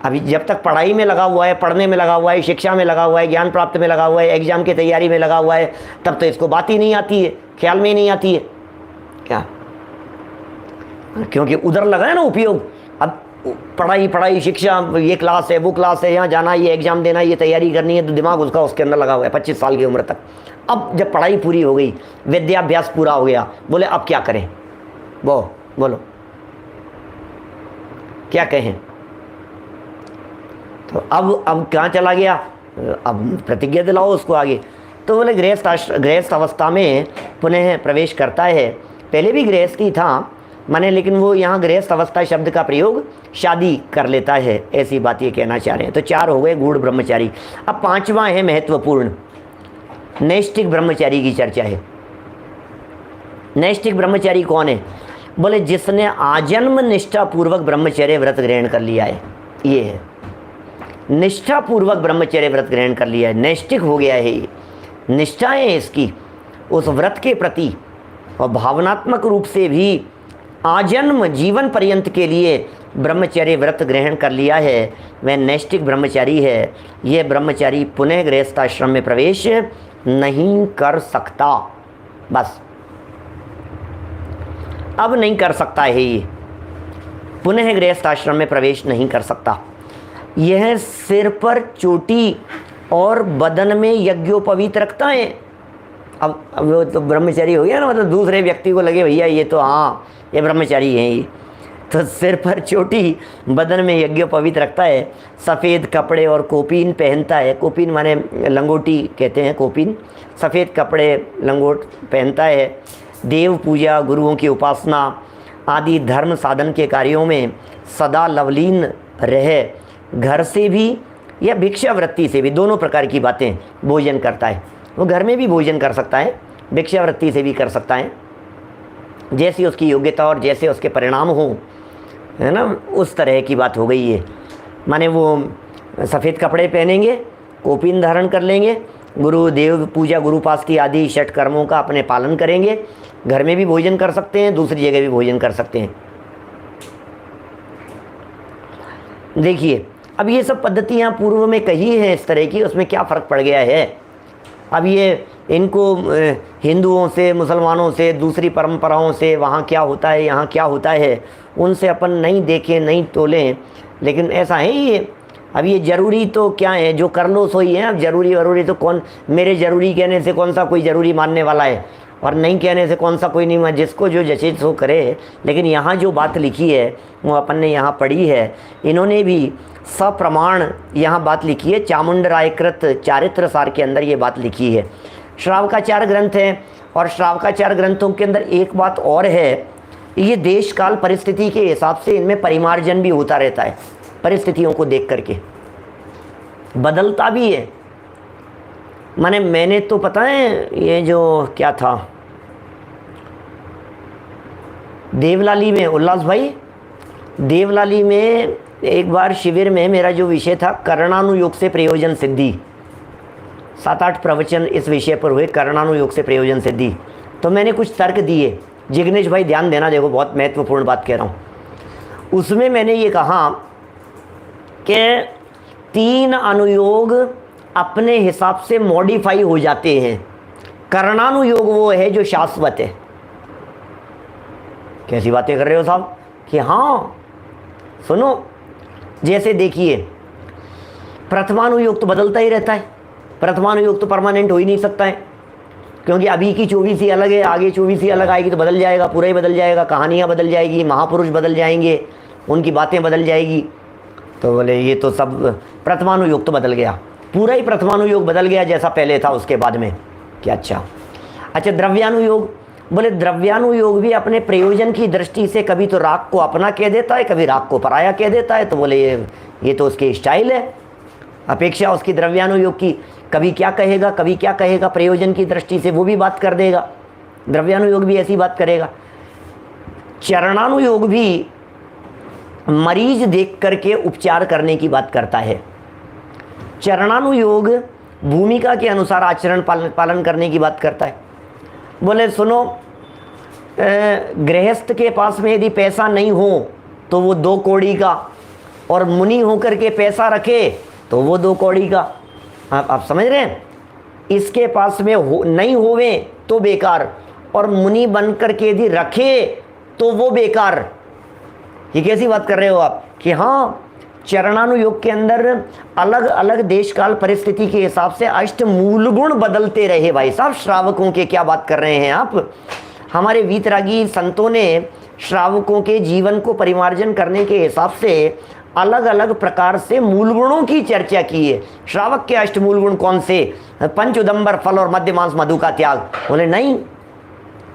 अभी जब तक पढ़ाई में लगा हुआ है, पढ़ने में लगा हुआ है, शिक्षा में लगा हुआ है, ज्ञान प्राप्त में लगा हुआ है, एग्जाम की तैयारी में लगा हुआ है, तब तो इसको बात ही नहीं आती है, ख्याल में ही नहीं आती है क्या, क्योंकि उधर लगा है ना उपयोग। अब पढ़ाई शिक्षा, ये क्लास है, वो क्लास है, यहाँ जाना, ये एग्जाम देना, ये तैयारी करनी है, तो दिमाग उसका उसके अंदर लगा हुआ है 25 साल की उम्र तक। अब जब पढ़ाई पूरी हो गई, विद्याभ्यास पूरा हो गया, बोले अब क्या करें? वो बोलो क्या कहें? तो अब कहाँ चला गया? अब प्रतिज्ञा दिलाओ उसको आगे। तो बोले गृहस्थ अवस्था में पुनः प्रवेश करता है। पहले भी गृहस्थ ही था माने, लेकिन वो यहाँ गृहस्थ अवस्था शब्द का प्रयोग शादी कर लेता है, ऐसी बात ये कहना चाह रहे हैं। तो 4 हो गए गूढ़ ब्रह्मचारी। अब 5वां है महत्वपूर्ण, नैष्ठिक ब्रह्मचारी की चर्चा है। नैष्ठिक ब्रह्मचारी कौन है? बोले जिसने आजन्म निष्ठापूर्वक ब्रह्मचर्य व्रत ग्रहण कर लिया है, ये है निष्ठापूर्वक ब्रह्मचर्य व्रत ग्रहण कर लिया है, नैष्ठिक हो गया है। ये निष्ठा है इसकी उस व्रत के प्रति, और भावनात्मक रूप से भी आजन्म जीवन पर्यंत के लिए ब्रह्मचर्य व्रत ग्रहण कर लिया है वह नैष्ठिक ब्रह्मचारी है। यह ब्रह्मचारी पुनः गृहस्थाश्रम में प्रवेश नहीं कर सकता। बस अब नहीं कर सकता है, ये पुनः गृहस्थाश्रम में प्रवेश नहीं कर सकता। यह सिर पर चोटी और बदन में यज्ञोपवीत रखता है। अब वो तो ब्रह्मचारी हो गया ना, मतलब दूसरे व्यक्ति को लगे भैया ये तो हाँ ये ब्रह्मचारी है ये, तो सिर पर चोटी बदन में यज्ञोपवीत रखता है, सफ़ेद कपड़े और कोपीन पहनता है। कोपीन माने लंगोटी कहते हैं, कोपीन सफ़ेद कपड़े लंगोट पहनता है। देव पूजा, गुरुओं की उपासना आदि धर्म साधन के कार्यों में सदा लवलीन रहे। घर से भी या भिक्षावृत्ति से भी, दोनों प्रकार की बातें भोजन करता है। वो घर में भी भोजन कर सकता है, भिक्षावृत्ति से भी कर सकता है, जैसी उसकी योग्यता और जैसे उसके परिणाम हो, है ना, उस तरह की बात हो गई है। माने वो सफ़ेद कपड़े पहनेंगे, कोपीन धारण कर लेंगे, गुरु देव पूजा गुरुपास्ती आदि षट कर्मों का अपने पालन करेंगे। घर में भी भोजन कर सकते हैं, दूसरी जगह भी भोजन कर सकते हैं। देखिए अब ये सब पद्धतियाँ पूर्व में कही हैं इस तरह की, उसमें क्या फ़र्क पड़ गया है। अब ये इनको हिंदुओं से, मुसलमानों से, दूसरी परंपराओं से, वहाँ क्या होता है यहाँ क्या होता है, उनसे अपन नहीं देखें नहीं तोलें, लेकिन ऐसा है ये। अब ये ज़रूरी तो क्या है, जो कर लो सो ही है। अब ज़रूरी तो कौन, मेरे ज़रूरी कहने से कौन सा कोई ज़रूरी मानने वाला है, और नहीं कहने से कौन सा कोई नहीं मान, जिसको जो जचे सो करे। लेकिन यहाँ जो बात लिखी है वो अपन ने यहाँ पढ़ी है, इन्होंने भी सप्रमाण यहाँ बात लिखी है। चामुंडरायकृत चारित्र सार के अंदर ये बात लिखी है। श्रावकाचार ग्रंथ है, और श्रावकाचार ग्रंथों के अंदर एक बात और है, ये देश काल परिस्थिति के हिसाब से इनमें परिमार्जन भी होता रहता है, परिस्थितियों को देख करके बदलता भी है। माने मैंने तो पता है ये जो क्या था देवलाली में, उल्लास भाई देवलाली में एक बार शिविर में मेरा जो विषय था कर्णानुयोग से प्रयोजन सिद्धि, 7-8 प्रवचन इस विषय पर हुए, कर्णानुयोग से प्रयोजन सिद्धि। तो मैंने कुछ तर्क दिए, जिग्नेश भाई ध्यान देना, देखो बहुत महत्वपूर्ण बात कह रहा हूँ। उसमें मैंने ये कहा कि 3 अनुयोग अपने हिसाब से मॉडिफाई हो जाते हैं, कर्णानुयोग वो है जो शाश्वत है। कैसी बातें कर रहे हो साहब? कि हाँ सुनो, जैसे देखिए प्रथमानुयोग तो बदलता ही रहता है, प्रथमानुयोग तो परमानेंट हो ही नहीं सकता है, क्योंकि अभी की 24 ही अलग है, आगे 24 ही अलग आएगी तो बदल जाएगा, पूरा ही बदल जाएगा, कहानियाँ बदल जाएगी, महापुरुष बदल जाएंगे, उनकी बातें बदल जाएगी। तो बोले ये तो सब प्रथमानुयोग तो बदल गया, पूरा ही प्रथमानुयोग बदल गया जैसा पहले था उसके बाद में। क्या अच्छा द्रव्यानुयोग, बोले द्रव्यानुयोग भी अपने प्रयोजन की दृष्टि से कभी तो राग को अपना कह देता है, कभी राग को पराया कह देता है। तो बोले ये तो उसकी स्टाइल है, अपेक्षा उसकी द्रव्यानुयोग की, कभी क्या कहेगा कभी क्या कहेगा, प्रयोजन की दृष्टि से वो भी बात कर देगा, द्रव्यानुयोग भी ऐसी बात करेगा। चरणानुयोग भी मरीज देख करके उपचार करने की बात करता है। चरणानुयोग भूमिका के अनुसार आचरण पालन करने की बात करता है। बोले सुनो, गृहस्थ के पास में यदि पैसा नहीं हो तो वो 2 कौड़ी का, और मुनि होकर के पैसा रखे तो वो 2 कौड़ी का। आप समझ रहे हैं? इसके पास में नहीं होवे तो बेकार, और मुनि बन करके यदि रखे तो वो बेकार। ये कैसी बात कर रहे हो आप? कि हाँ, चरणानुयोग के अंदर अलग अलग देश काल परिस्थिति के हिसाब से अष्ट मूल गुण बदलते रहे। भाई साहब श्रावकों के क्या बात कर रहे हैं आप? हमारे वीतरागी संतों ने श्रावकों के जीवन को परिमार्जन करने के हिसाब से अलग अलग प्रकार से मूल गुणों की चर्चा की है। श्रावक के अष्ट मूल गुण कौन से? पंच उदंबर फल और मध्य मांस मधु का त्याग। बोले नहीं,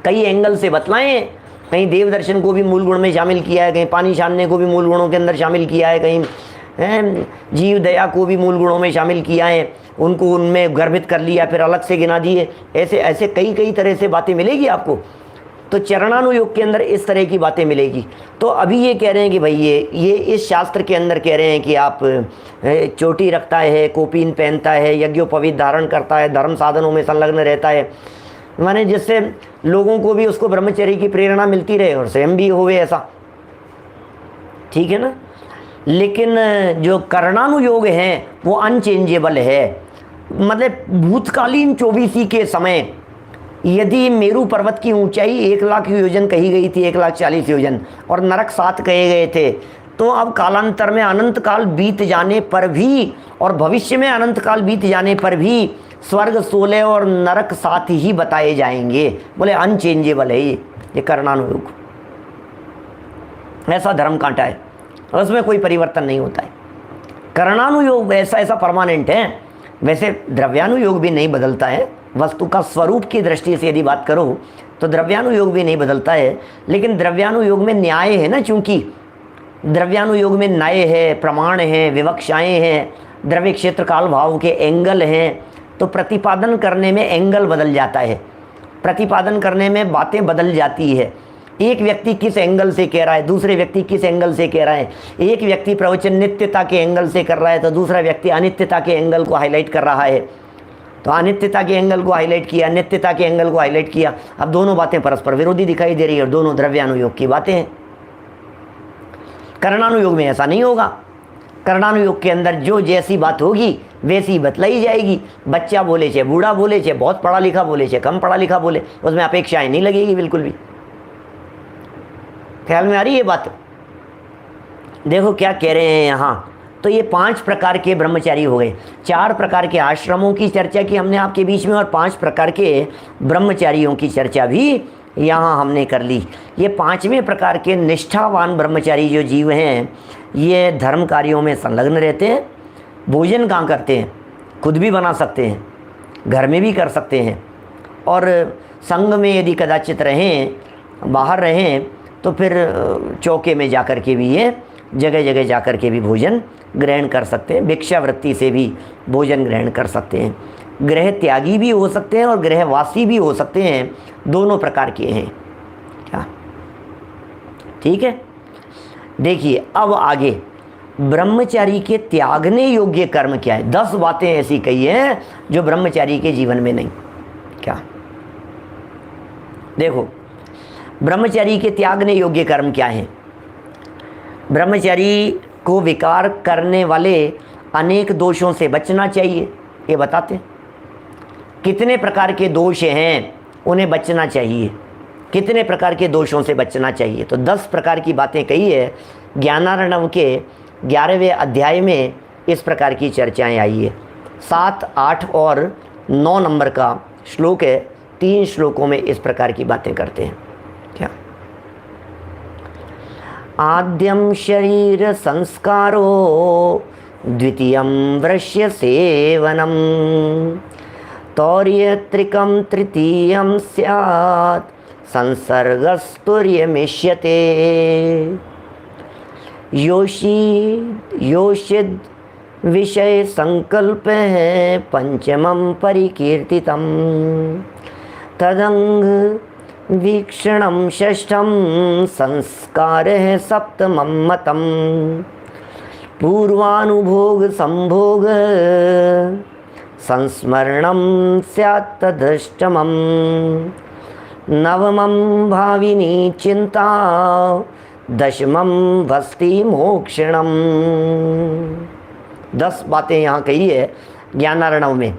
कई एंगल से बतलाएं। कहीं देव दर्शन को भी मूल गुण में शामिल किया है, कहीं पानी छानने को भी मूल गुणों के अंदर शामिल किया है, कहीं जीव दया को भी मूल गुणों में शामिल किया है, उनको उनमें गर्भित कर लिया, फिर अलग से गिना दिए। ऐसे ऐसे कई तरह से बातें मिलेगी आपको। तो चरणानुयोग के अंदर इस तरह की बातें मिलेगी। तो अभी ये कह रहे हैं कि भाई ये इस शास्त्र के अंदर कह रहे हैं कि आप चोटी रखता है, कोपीन पहनता है, यज्ञोपवीत धारण करता है, धर्म साधनों में संलग्न रहता है, माने जिससे लोगों को भी उसको ब्रह्मचर्य की प्रेरणा मिलती रहे और स्वयं भी होवे ऐसा, ठीक है ना। लेकिन जो कर्णानुयोग है वो अनचेंजेबल है। मतलब भूतकालीन 24 के समय यदि मेरू पर्वत की ऊंचाई 1,00,000 योजन कही गई थी, 1,40,000 योजन, और नरक 7 कहे गए थे, तो अब कालांतर में अनंत काल बीत जाने पर भी और भविष्य में अनंत काल बीत जाने पर भी स्वर्ग 16 और नरक 7 ही बताए जाएंगे। बोले अनचेंजेबल है ये कर्णानुयोग, ऐसा धर्म कांटा है, उसमें कोई परिवर्तन नहीं होता है। कर्णानुयोग ऐसा परमानेंट है। वैसे द्रव्यानुयोग भी नहीं बदलता है, वस्तु का स्वरूप की दृष्टि से यदि बात करो तो द्रव्यानुयोग भी नहीं बदलता है, लेकिन द्रव्यानुयोग में न्याय है ना, चूंकि द्रव्यानुयोग में न्याय है, प्रमाण है, विवक्षाएं हैं, द्रव्य क्षेत्र काल भाव के एंगल हैं, तो प्रतिपादन करने में एंगल बदल जाता है, प्रतिपादन करने में बातें बदल जाती है। एक व्यक्ति किस एंगल से कह रहा है, दूसरे व्यक्ति किस एंगल से कह रहा है। एक व्यक्ति प्रवचन नित्यता के एंगल से कर रहा है तो दूसरा व्यक्ति अनित्यता के एंगल को हाईलाइट कर रहा है। तो अनित्यता के एंगल को हाईलाइट किया, नित्यता के एंगल को हाईलाइट किया, अब दोनों बातें परस्पर विरोधी दिखाई दे रही है और दोनों द्रव्यानुयोग की बातें हैं। कर्णानुयोग में ऐसा नहीं होगा। कर्णानुयोग के अंदर जो जैसी बात होगी वैसी बतलाई जाएगी। बच्चा बोले चाहे बूढ़ा बोले, चाहे बहुत पढ़ा लिखा बोले, चाहे कम पढ़ा लिखा बोले, उसमें अपेक्षाएं नहीं लगेगी बिल्कुल भी। ख्याल में आ रही है बात? देखो क्या कह रहे हैं यहाँ। तो ये 5 प्रकार के ब्रह्मचारी हो गए। 4 प्रकार के आश्रमों की चर्चा की हमने आपके बीच में और 5 प्रकार के ब्रह्मचारियों की चर्चा भी यहाँ हमने कर ली। ये 5वें प्रकार के निष्ठावान ब्रह्मचारी जो जीव हैं, ये धर्म कार्यों में संलग्न रहते हैं। भोजन कहाँ करते हैं? खुद भी बना सकते हैं, घर में भी कर सकते हैं, और संघ में यदि कदाचित रहें, बाहर रहें, तो फिर चौके में जाकर के भी ये जगह जगह जाकर के भी भोजन ग्रहण कर सकते हैं। भिक्षावृत्ति से भी भोजन ग्रहण कर सकते हैं। गृह त्यागी भी हो सकते हैं और गृहवासी भी हो सकते हैं, दोनों प्रकार के हैं। क्या ठीक है? देखिए अब आगे ब्रह्मचारी के त्यागने योग्य कर्म क्या है। 10 बातें ऐसी कही हैं जो ब्रह्मचारी के जीवन में नहीं। क्या देखो, ब्रह्मचारी के त्यागने योग्य कर्म क्या है। ब्रह्मचारी को विकार करने वाले अनेक दोषों से बचना चाहिए। ये बताते कितने प्रकार के दोष हैं, उन्हें बचना चाहिए। कितने प्रकार के दोषों से बचना चाहिए, तो 10 प्रकार की बातें कही है। ज्ञानार्णव के 11वें अध्याय में इस प्रकार की चर्चाएं आई है। 7, 8 और 9 नंबर का श्लोक है। 3 श्लोकों में इस प्रकार की बातें करते हैं। क्या आद्यम शरीर संस्कारो द्वितीयम वृष्य सेवनम तौर्यत्रिकम तृतीयम स्यात् संसर्गस्तुर्यमिष्यते योषिद विषय संकल्प है पंचमं परिकीर्तितम तदंग वीक्षणं षष्ठं संस्कार है सप्तमं मतम पूर्वानुभोग संभोग संस्मरणं स्यात् तदष्टमं नवमं भाविनी चिंता दशमं भस्ति मोक्षणम। 10 बातें यहाँ कही है ज्ञानार्णव में।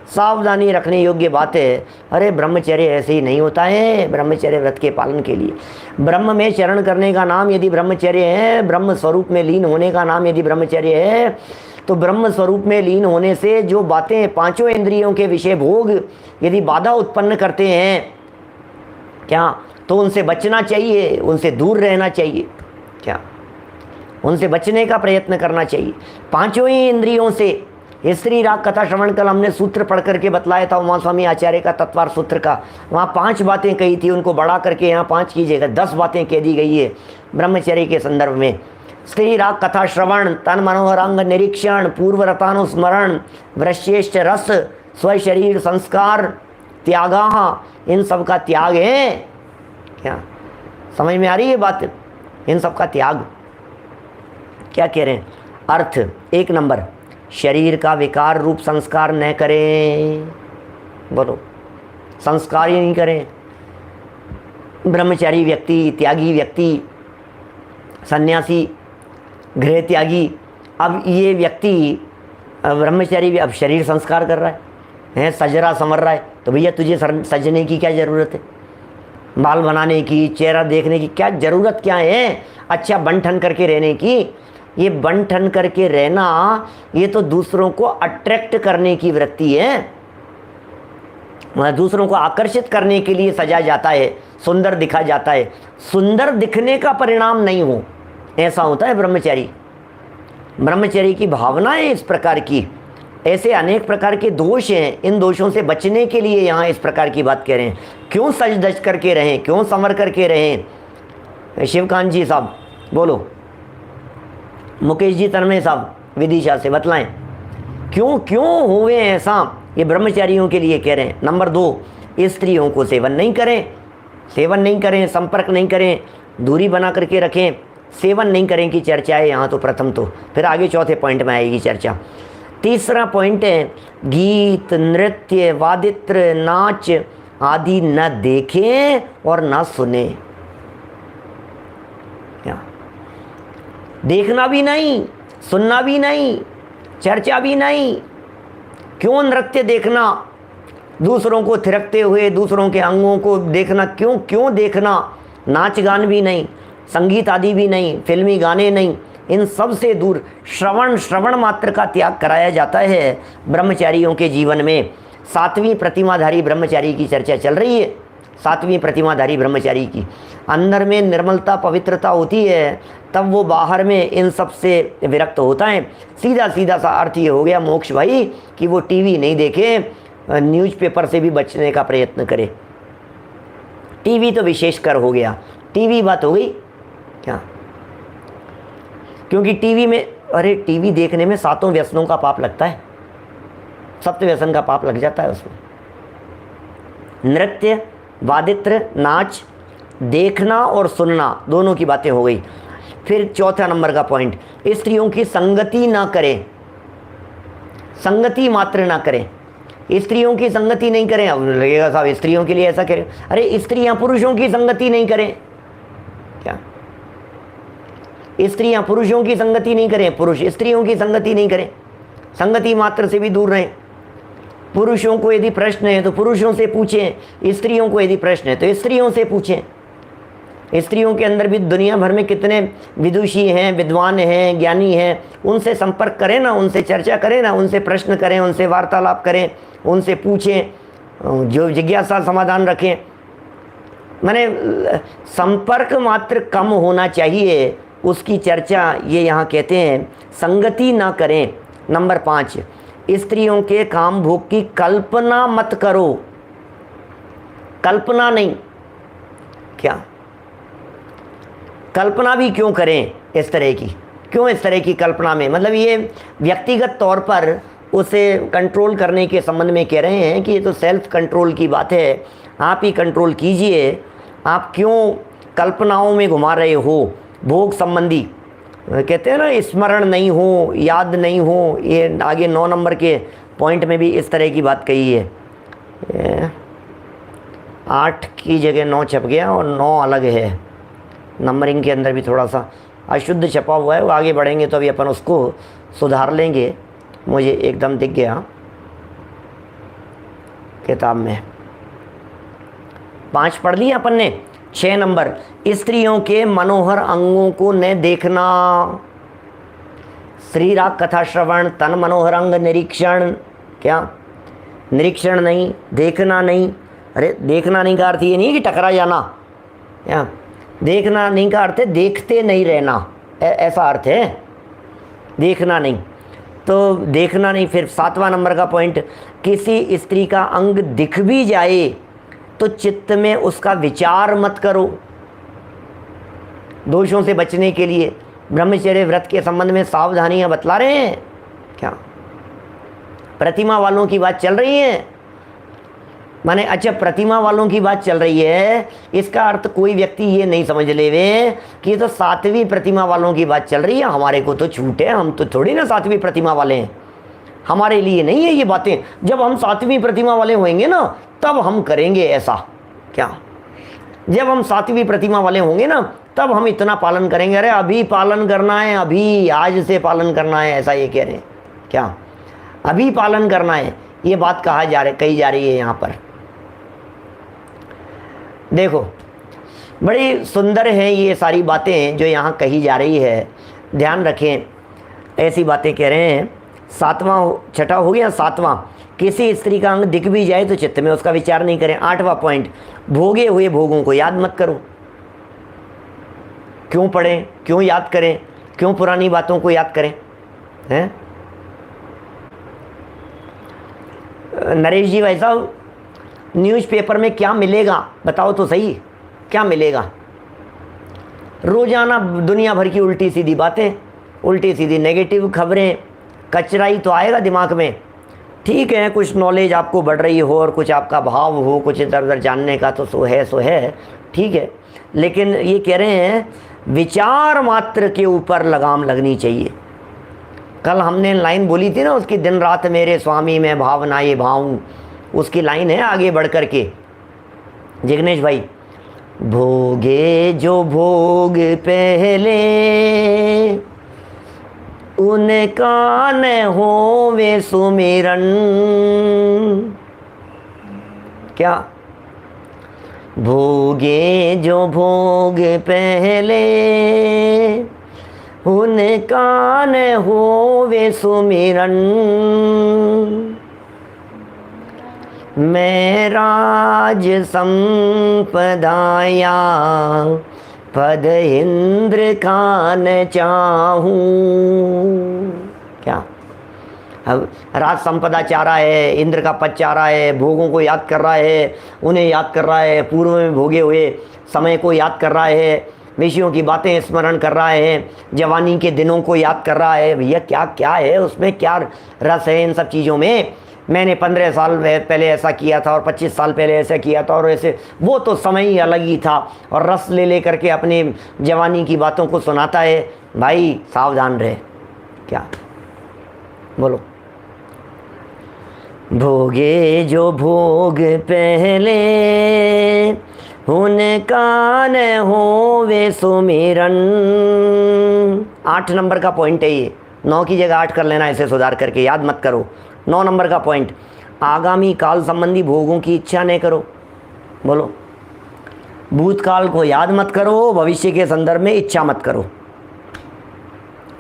सावधानी रखने योग्य बात है। अरे ब्रह्मचर्य ऐसे ही नहीं होता है। ब्रह्मचर्य व्रत के पालन के लिए ब्रह्म में चरण करने का नाम यदि ब्रह्मचर्य है, ब्रह्म स्वरूप में लीन होने का नाम यदि ब्रह्मचर्य है, तो ब्रह्म स्वरूप में लीन होने से जो बातें 5 इंद्रियों के विषय भोग यदि बाधा उत्पन्न करते हैं, क्या तो उनसे बचना चाहिए, उनसे दूर रहना चाहिए। क्या उनसे बचने का प्रयत्न करना चाहिए। 5 ही इंद्रियों से। श्री राग कथा श्रवण कल हमने सूत्र पढ़ करके बतलाया था उमा स्वामी आचार्य का तत्वार सूत्र का। वहाँ 5 बातें कही थी, उनको बढ़ा करके यहाँ 5 कीजिएगा, 10 बातें कह दी गई है ब्रह्मचर्य के संदर्भ में। श्री राग कथा श्रवण, तन मनोहरांग निरीक्षण, पूर्व रतानुस्मरण, वृश्येष्ठ रस, स्वशरीर संस्कार, त्यागा, इन सब का त्याग है। क्या समझ में आ रही है बात? इन सब का त्याग क्या कह रहे हैं? अर्थ 1 नंबर, शरीर का विकार रूप संस्कार न करें। बोलो, संस्कार ही नहीं करें, ब्रह्मचारी व्यक्ति, त्यागी व्यक्ति, सन्यासी, गृह त्यागी, अब ये व्यक्ति ब्रह्मचारी भी अब शरीर संस्कार कर रहा है, सज रहा संवर रहा है, तो भैया तुझे सजने की क्या ज़रूरत है, बाल बनाने की, चेहरा देखने की क्या ज़रूरत क्या है, अच्छा बन ठन करके रहने की। ये बन ठन करके रहना ये तो दूसरों को अट्रैक्ट करने की वृत्ति है, दूसरों को आकर्षित करने के लिए सजा जाता है, सुंदर दिखा जाता है, सुंदर दिखने का परिणाम नहीं हो, ऐसा होता है ब्रह्मचारी। ब्रह्मचर्य की भावना है इस प्रकार की, ऐसे अनेक प्रकार के दोष हैं, इन दोषों से बचने के लिए यहाँ इस प्रकार की बात कह रहे हैं। क्यों सज धज करके रहें, क्यों संवर करके रहें। शिवकांत जी साहब बोलो, मुकेश जी तन्मय साहब विदिशा से बतलाएं, क्यों हुए ऐसा, ये ब्रह्मचारियों के लिए कह रहे हैं। नंबर 2, स्त्रियों को सेवन नहीं करें, संपर्क नहीं करें, दूरी बना करके रखें, सेवन नहीं करें की चर्चा है यहाँ तो प्रथम तो, फिर आगे चौथे पॉइंट में आएगी चर्चा। तीसरा पॉइंट है गीत, नृत्य, वादित्र, नाच आदि न देखें और न सुने। देखना भी नहीं, सुनना भी नहीं, चर्चा भी नहीं। क्यों नृत्य देखना, दूसरों को थिरकते हुए दूसरों के अंगों को देखना, क्यों देखना। नाच गान भी नहीं, संगीत आदि भी नहीं, फिल्मी गाने नहीं, इन सब से दूर श्रवण मात्र का त्याग कराया जाता है ब्रह्मचारियों के जीवन में। 7वीं प्रतिमाधारी ब्रह्मचारी की चर्चा चल रही है। 7वीं प्रतिमाधारी ब्रह्मचारी की अंदर में निर्मलता, पवित्रता होती है, तब वो बाहर में इन सब से विरक्त होता है। सीधा सा अर्थ ये हो गया मोक्ष भाई कि वो टीवी नहीं देखे, न्यूज़पेपर से भी बचने का प्रयत्न करे। टीवी तो विशेषकर हो गया, टीवी बात हो गई क्या, क्योंकि टीवी में, अरे टीवी देखने में 7 व्यसनों का पाप लगता है, 7 व्यसन का पाप लग जाता है उसमें। नृत्य, वादित्र, नाच, देखना और सुनना, दोनों की बातें हो गई। फिर चौथा नंबर का पॉइंट, स्त्रियों की संगति ना करें, संगति मात्र ना करें, स्त्रियों की संगति नहीं करें। अब लगेगा साहब स्त्रियों के लिए ऐसा करें, अरे स्त्रियां पुरुषों की संगति नहीं करें क्या, स्त्रियां पुरुषों की संगति नहीं करें, पुरुष स्त्रियों की संगति नहीं करें, संगति मात्र से भी दूर रहें। पुरुषों को यदि प्रश्न है तो पुरुषों से पूछें, स्त्रियों को यदि प्रश्न है तो स्त्रियों से पूछें। स्त्रियों के अंदर भी दुनिया भर में कितने विदुषी हैं, विद्वान हैं, ज्ञानी हैं, उनसे संपर्क करें ना, उनसे चर्चा करें ना, उनसे प्रश्न करें, उनसे वार्तालाप करें, उनसे पूछें, जो जिज्ञासा समाधान रखें। माने संपर्क मात्र कम होना चाहिए, उसकी चर्चा ये यहाँ कहते हैं। संगति ना करें। नंबर 5, स्त्रियों के काम भोग की कल्पना मत करो। कल्पना नहीं, क्या कल्पना भी क्यों करें इस तरह की, क्यों इस तरह की कल्पना में, मतलब ये व्यक्तिगत तौर पर उसे कंट्रोल करने के संबंध में कह रहे हैं कि ये तो सेल्फ कंट्रोल की बात है, आप ही कंट्रोल कीजिए। आप क्यों कल्पनाओं में घुमा रहे हो, भोग संबंधी, कहते हैं ना स्मरण नहीं हो, याद नहीं हो। ये आगे 9 नंबर के पॉइंट में भी इस तरह की बात कही है। 8 की जगह 9 छप गया और 9 अलग है, नंबरिंग के अंदर भी थोड़ा सा अशुद्ध छपा हुआ है। वो आगे बढ़ेंगे तो अभी अपन उसको सुधार लेंगे। मुझे एकदम दिख गया किताब में। 5 पढ़ लिया अपन ने। 6 नंबर, स्त्रियों के मनोहर अंगों को न देखना। श्री राग कथा श्रवण, तन मनोहर अंग निरीक्षण, क्या निरीक्षण नहीं, देखना नहीं। अरे देखना नहीं का अर्थ ये नहीं कि टकरा जाना, क्या देखना नहीं का अर्थ है देखते नहीं रहना, ऐसा अर्थ है, देखना नहीं। तो देखना नहीं। फिर 7वां नंबर का पॉइंट, किसी स्त्री का अंग दिख भी जाए तो चित्त में उसका विचार मत करो। दोषों से बचने के लिए ब्रह्मचर्य व्रत के संबंध में सावधानियां बतला रहे हैं। क्या प्रतिमा वालों की बात चल रही है, माने अच्छा प्रतिमा वालों की बात चल रही है, इसका अर्थ कोई व्यक्ति ये नहीं समझ लेवे कि ये तो 7वीं प्रतिमा वालों की बात चल रही है, हमारे को तो छूट है, हम तो थोड़ी ना 7वीं प्रतिमा वाले हैं, हमारे लिए नहीं है ये बातें। जब हम 7वीं प्रतिमा वाले होंगे ना तब हम करेंगे ऐसा। क्या जब हम 7वीं प्रतिमा वाले होंगे ना, तब हम इतना पालन करेंगे। अरे अभी पालन करना है, अभी आज से पालन करना है, ऐसा ये कह रहे हैं। क्या अभी पालन करना है, ये बात कही जा रही है यहाँ पर। देखो बड़ी सुंदर है ये सारी बातें जो यहाँ कही जा रही है, ध्यान रखें। ऐसी बातें कह रहे हैं। 6वां हो गया। 7वां, किसी स्त्री का अंग दिख भी जाए तो चित्त में उसका विचार नहीं करें। 8वां पॉइंट, भोगे हुए भोगों को याद मत करो। क्यों पढ़ें, क्यों याद करें, क्यों पुरानी बातों को याद करें, हैं? नरेश जी भाई साहब, न्यूज़पेपर में क्या मिलेगा बताओ तो सही, क्या मिलेगा? रोजाना दुनिया भर की उल्टी सीधी बातें, उल्टी सीधी नेगेटिव खबरें, कचरा ही तो आएगा दिमाग में। ठीक है, कुछ नॉलेज आपको बढ़ रही हो और कुछ आपका भाव हो कुछ इधर उधर जानने का, तो सो है, ठीक है। लेकिन ये कह रहे हैं विचार मात्र के ऊपर लगाम लगनी चाहिए। कल हमने लाइन बोली थी ना उसकी, दिन रात मेरे स्वामी मैं भावना ये भाऊं, उसकी लाइन है आगे बढ़ कर के, जिग्नेश भाई। भोगे जो भोग पहले उनका न होवे सुमिरन। क्या भोगे जो भोग पहले उनका न होवे सुमिरन। मैं राज संपदाया पद इंद्र का न चाहूं। क्या अब राज संपदा चाह रहा है, इंद्र का पद चाह रहा है, भोगों को याद कर रहा है, उन्हें याद कर रहा है, पूर्व में भोगे हुए समय को याद कर रहा है, विषयों की बातें स्मरण कर रहा है, जवानी के दिनों को याद कर रहा है। भैया क्या क्या है उसमें, क्या रस है इन सब चीज़ों में? मैंने 15 साल पहले ऐसा किया था और 25 साल पहले ऐसा किया था और ऐसे, वो तो समय ही अलग ही था। और रस ले करके अपने जवानी की बातों को सुनाता है। भाई सावधान रहे। क्या बोलो? भोगे जो भोग पहले उनका न होवे सुमिरन। 8 नंबर का पॉइंट है ये, 9 की जगह 8 कर लेना, इसे सुधार करके याद मत करो। 9 नंबर का पॉइंट, आगामी काल संबंधी भोगों की इच्छा नहीं करो। बोलो, भूतकाल को याद मत करो, भविष्य के संदर्भ में इच्छा मत करो।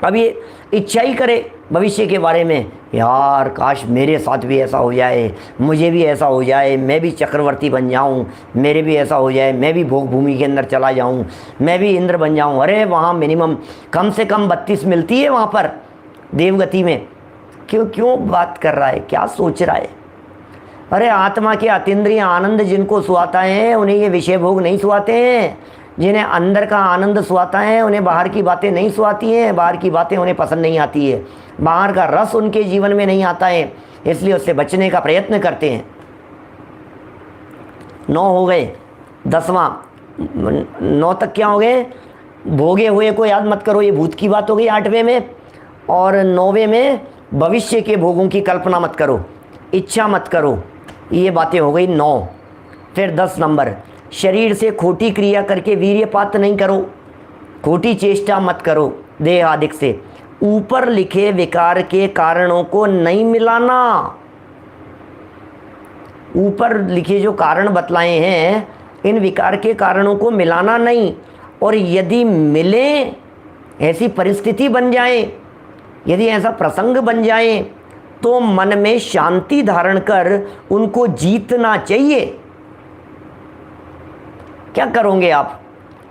अब ये इच्छा ही करे भविष्य के बारे में, यार काश मेरे साथ भी ऐसा हो जाए, मुझे भी ऐसा हो जाए, मैं भी चक्रवर्ती बन जाऊं, मेरे भी ऐसा हो जाए, मैं भी भोग भूमि के अंदर चला जाऊं, मैं भी इंद्र बन जाऊं। अरे वहाँ मिनिमम कम से कम 32 मिलती है वहाँ पर देवगति में। क्यों बात कर रहा है, क्या सोच रहा है? अरे आत्मा के अतीन्द्रिय आनंद जिनको सुहाता है उन्हें ये विषय भोग नहीं सुहाते हैं। जिन्हें अंदर का आनंद सुहाता है उन्हें बाहर की बातें नहीं सुहाती हैं, बाहर की बातें उन्हें पसंद नहीं आती है, बाहर का रस उनके जीवन में नहीं आता है, इसलिए उससे बचने का प्रयत्न करते हैं। 9 हो गए। 10वां, 9 तक क्या हो गए? भोगे हुए को याद मत करो, ये भूत की बात हो गई 8वें में। और 9वें में भविष्य के भोगों की कल्पना मत करो, इच्छा मत करो, ये बातें हो गई 9। फिर 10 नंबर, शरीर से खोटी क्रिया करके वीर्यपात नहीं करो, खोटी चेष्टा मत करो देह आदिक से। ऊपर लिखे विकार के कारणों को नहीं मिलाना। ऊपर लिखे जो कारण बतलाए हैं इन विकार के कारणों को मिलाना नहीं। और यदि मिले, ऐसी परिस्थिति बन जाए, यदि ऐसा प्रसंग बन जाए, तो मन में शांति धारण कर उनको जीतना चाहिए। क्या करोगे आप?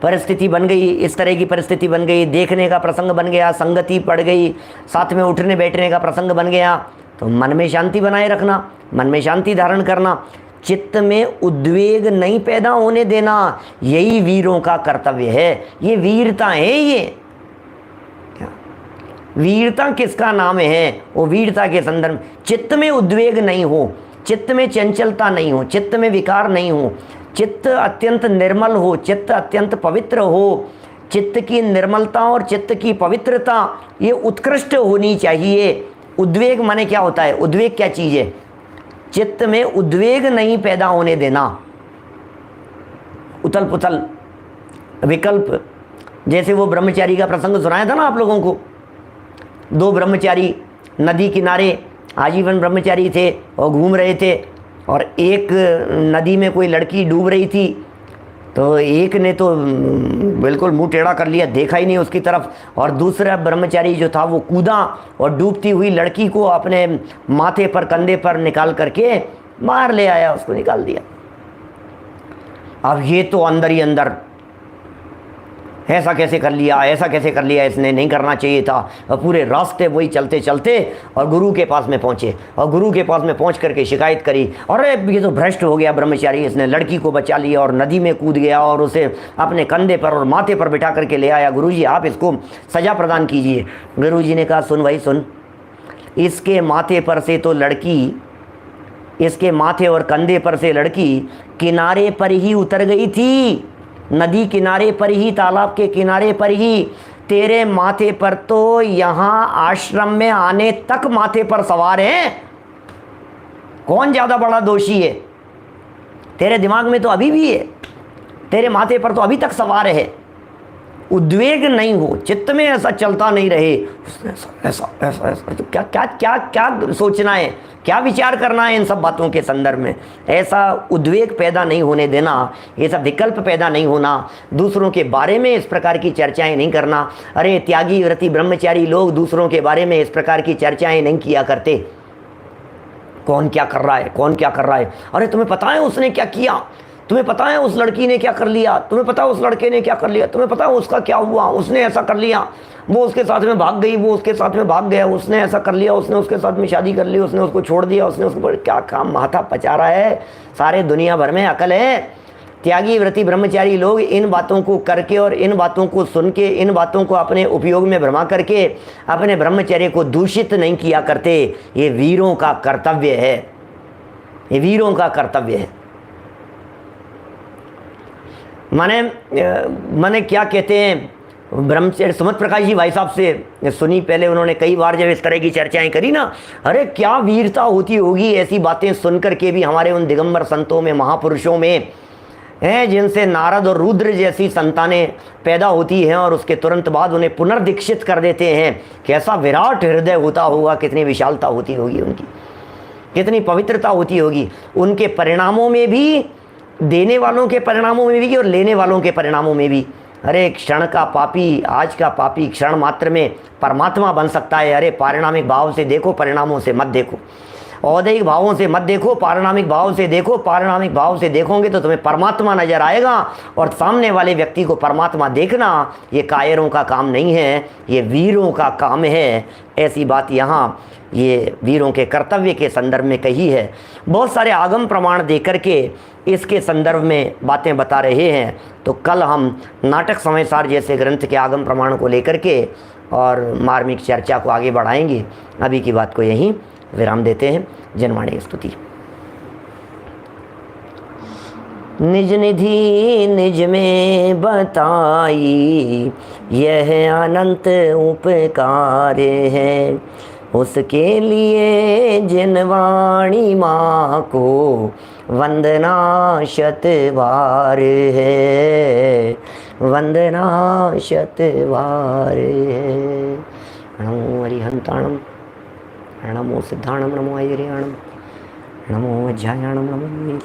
परिस्थिति बन गई, इस तरह की परिस्थिति बन गई, देखने का प्रसंग बन गया, संगति पड़ गई, साथ में उठने बैठने का प्रसंग बन गया, तो मन में शांति बनाए रखना, मन में शांति धारण करना, चित्त में उद्वेग नहीं पैदा होने देना, यही वीरों का कर्तव्य है। ये वीरता है। ये वीरता किसका नाम है? वो वीरता के संदर्भ, चित्त में उद्वेग नहीं हो, चित्त में चंचलता नहीं हो, चित्त में विकार नहीं हो, चित्त अत्यंत निर्मल हो, चित्त अत्यंत पवित्र हो। चित्त की निर्मलता और चित्त की पवित्रता ये उत्कृष्ट होनी चाहिए। उद्वेग माने क्या होता है? उद्वेग क्या चीज़ है? चित्त में उद्वेग नहीं पैदा होने देना। उथल पुथल, विकल्प, जैसे वो ब्रह्मचारी का प्रसंग सुनाया था ना आप लोगों को। दो ब्रह्मचारी नदी किनारे आजीवन ब्रह्मचारी थे और घूम रहे थे, और एक नदी में कोई लड़की डूब रही थी, तो एक ने तो बिल्कुल मुंह टेढ़ा कर लिया, देखा ही नहीं उसकी तरफ, और दूसरा ब्रह्मचारी जो था वो कूदा और डूबती हुई लड़की को अपने माथे पर, कंधे पर निकाल करके बाहर ले आया, उसको निकाल दिया। अब ये तो अंदर ही अंदर, ऐसा कैसे कर लिया, ऐसा कैसे कर लिया, इसने नहीं करना चाहिए था। और पूरे रास्ते वही चलते चलते और गुरु के पास में पहुँचे, और गुरु के पास में पहुँच करके शिकायत करी, अरे ये तो भ्रष्ट हो गया ब्रह्मचारी, इसने लड़की को बचा लिया और नदी में कूद गया और उसे अपने कंधे पर और माथे पर बिठा करके ले आया। गुरुजी आप इसको सज़ा प्रदान कीजिए। गुरुजी ने कहा सुन भाई सुन, इसके माथे पर से तो लड़की, इसके माथे और कंधे पर से लड़की किनारे पर ही उतर गई थी, नदी किनारे पर ही, तालाब के किनारे पर ही। तेरे माथे पर तो यहाँ आश्रम में आने तक माथे पर सवार हैं। कौन ज़्यादा बड़ा दोषी है? तेरे दिमाग में तो अभी भी है, तेरे माथे पर तो अभी तक सवार है। उद्वेग नहीं हो, चित्त में ऐसा चलता नहीं रहे, ऐसा ऐसा ऐसा ऐसा, तो क्या क्या क्या क्या सोचना है, क्या विचार करना है इन सब बातों के संदर्भ में। ऐसा उद्वेग पैदा नहीं होने देना, ऐसा विकल्प पैदा नहीं होना, दूसरों के बारे में इस प्रकार की चर्चाएं नहीं करना। अरे त्यागी व्रती ब्रह्मचारी लोग दूसरों के बारे में इस प्रकार की चर्चाएं नहीं किया करते। कौन क्या कर रहा है, कौन क्या कर रहा है, अरे तुम्हें पता है उसने क्या किया, तुम्हें पता है उस लड़की ने क्या कर लिया, तुम्हें पता है उस लड़के ने क्या कर लिया, तुम्हें पता है उसका क्या हुआ, उसने ऐसा कर लिया, वो उसके साथ में भाग गई, वो उसके साथ में भाग गया, उसने ऐसा कर लिया, उसने उसके साथ में शादी कर ली, उसने उसको छोड़ दिया, उसने उसको, क्या काम माथा पचा रहा है। सारे दुनिया भर में अकल है। त्यागी व्रती ब्रह्मचारी लोग इन बातों को करके और इन बातों को सुन के, इन बातों को अपने उपयोग में भरमा करके अपने ब्रह्मचर्य को दूषित नहीं किया करते। ये वीरों का कर्तव्य है, ये वीरों का कर्तव्य है। माने क्या कहते हैं, ब्रह्मचर्य सुमत प्रकाश जी भाई साहब से सुनी पहले, उन्होंने कई बार जब इस तरह की चर्चाएं करी ना, अरे क्या वीरता होती होगी ऐसी बातें सुनकर के भी हमारे उन दिगंबर संतों में, महापुरुषों में हैं, जिनसे नारद और रुद्र जैसी संतानें पैदा होती हैं और उसके तुरंत बाद उन्हें पुनर्दीक्षित कर देते हैं। कैसा विराट हृदय होता होगा, कितनी विशालता होती होगी उनकी, कितनी पवित्रता होती होगी। उनके परिणामों में भी, देने वालों के परिणामों में भी और लेने वालों के परिणामों में भी। अरे क्षण का पापी, आज का पापी क्षण मात्र में परमात्मा बन सकता है। अरे पारिणामिक भाव से देखो, परिणामों से मत देखो। औदैहिक भावों से मत देखो, पारिणामिक भाव से देखो। पारिणामिक भाव से देखोगे तो तुम्हें परमात्मा नजर आएगा, और सामने वाले व्यक्ति को परमात्मा देखना ये कायरों का काम नहीं है, ये वीरों का काम है। ऐसी बात यहाँ ये वीरों के कर्तव्य के संदर्भ में कही है। बहुत सारे आगम प्रमाण दे करके इसके संदर्भ में बातें बता रहे हैं। तो कल हम नाटक समयसार जैसे ग्रंथ के आगम प्रमाण को लेकर के और मार्मिक चर्चा को आगे बढ़ाएंगे। अभी की बात को यहीं विराम देते हैं। जनवाणी स्तुति। निज निधि निज में बताई, यह अनंत उपकार है। उसके लिए जिनवाणी माँ को वंदना शत बार है, वंदना शत बार है। नमो अरिहंताणम, नमो सिद्धाणम, नमो ऐरियाणम, नमो अज्जायाणम, नमो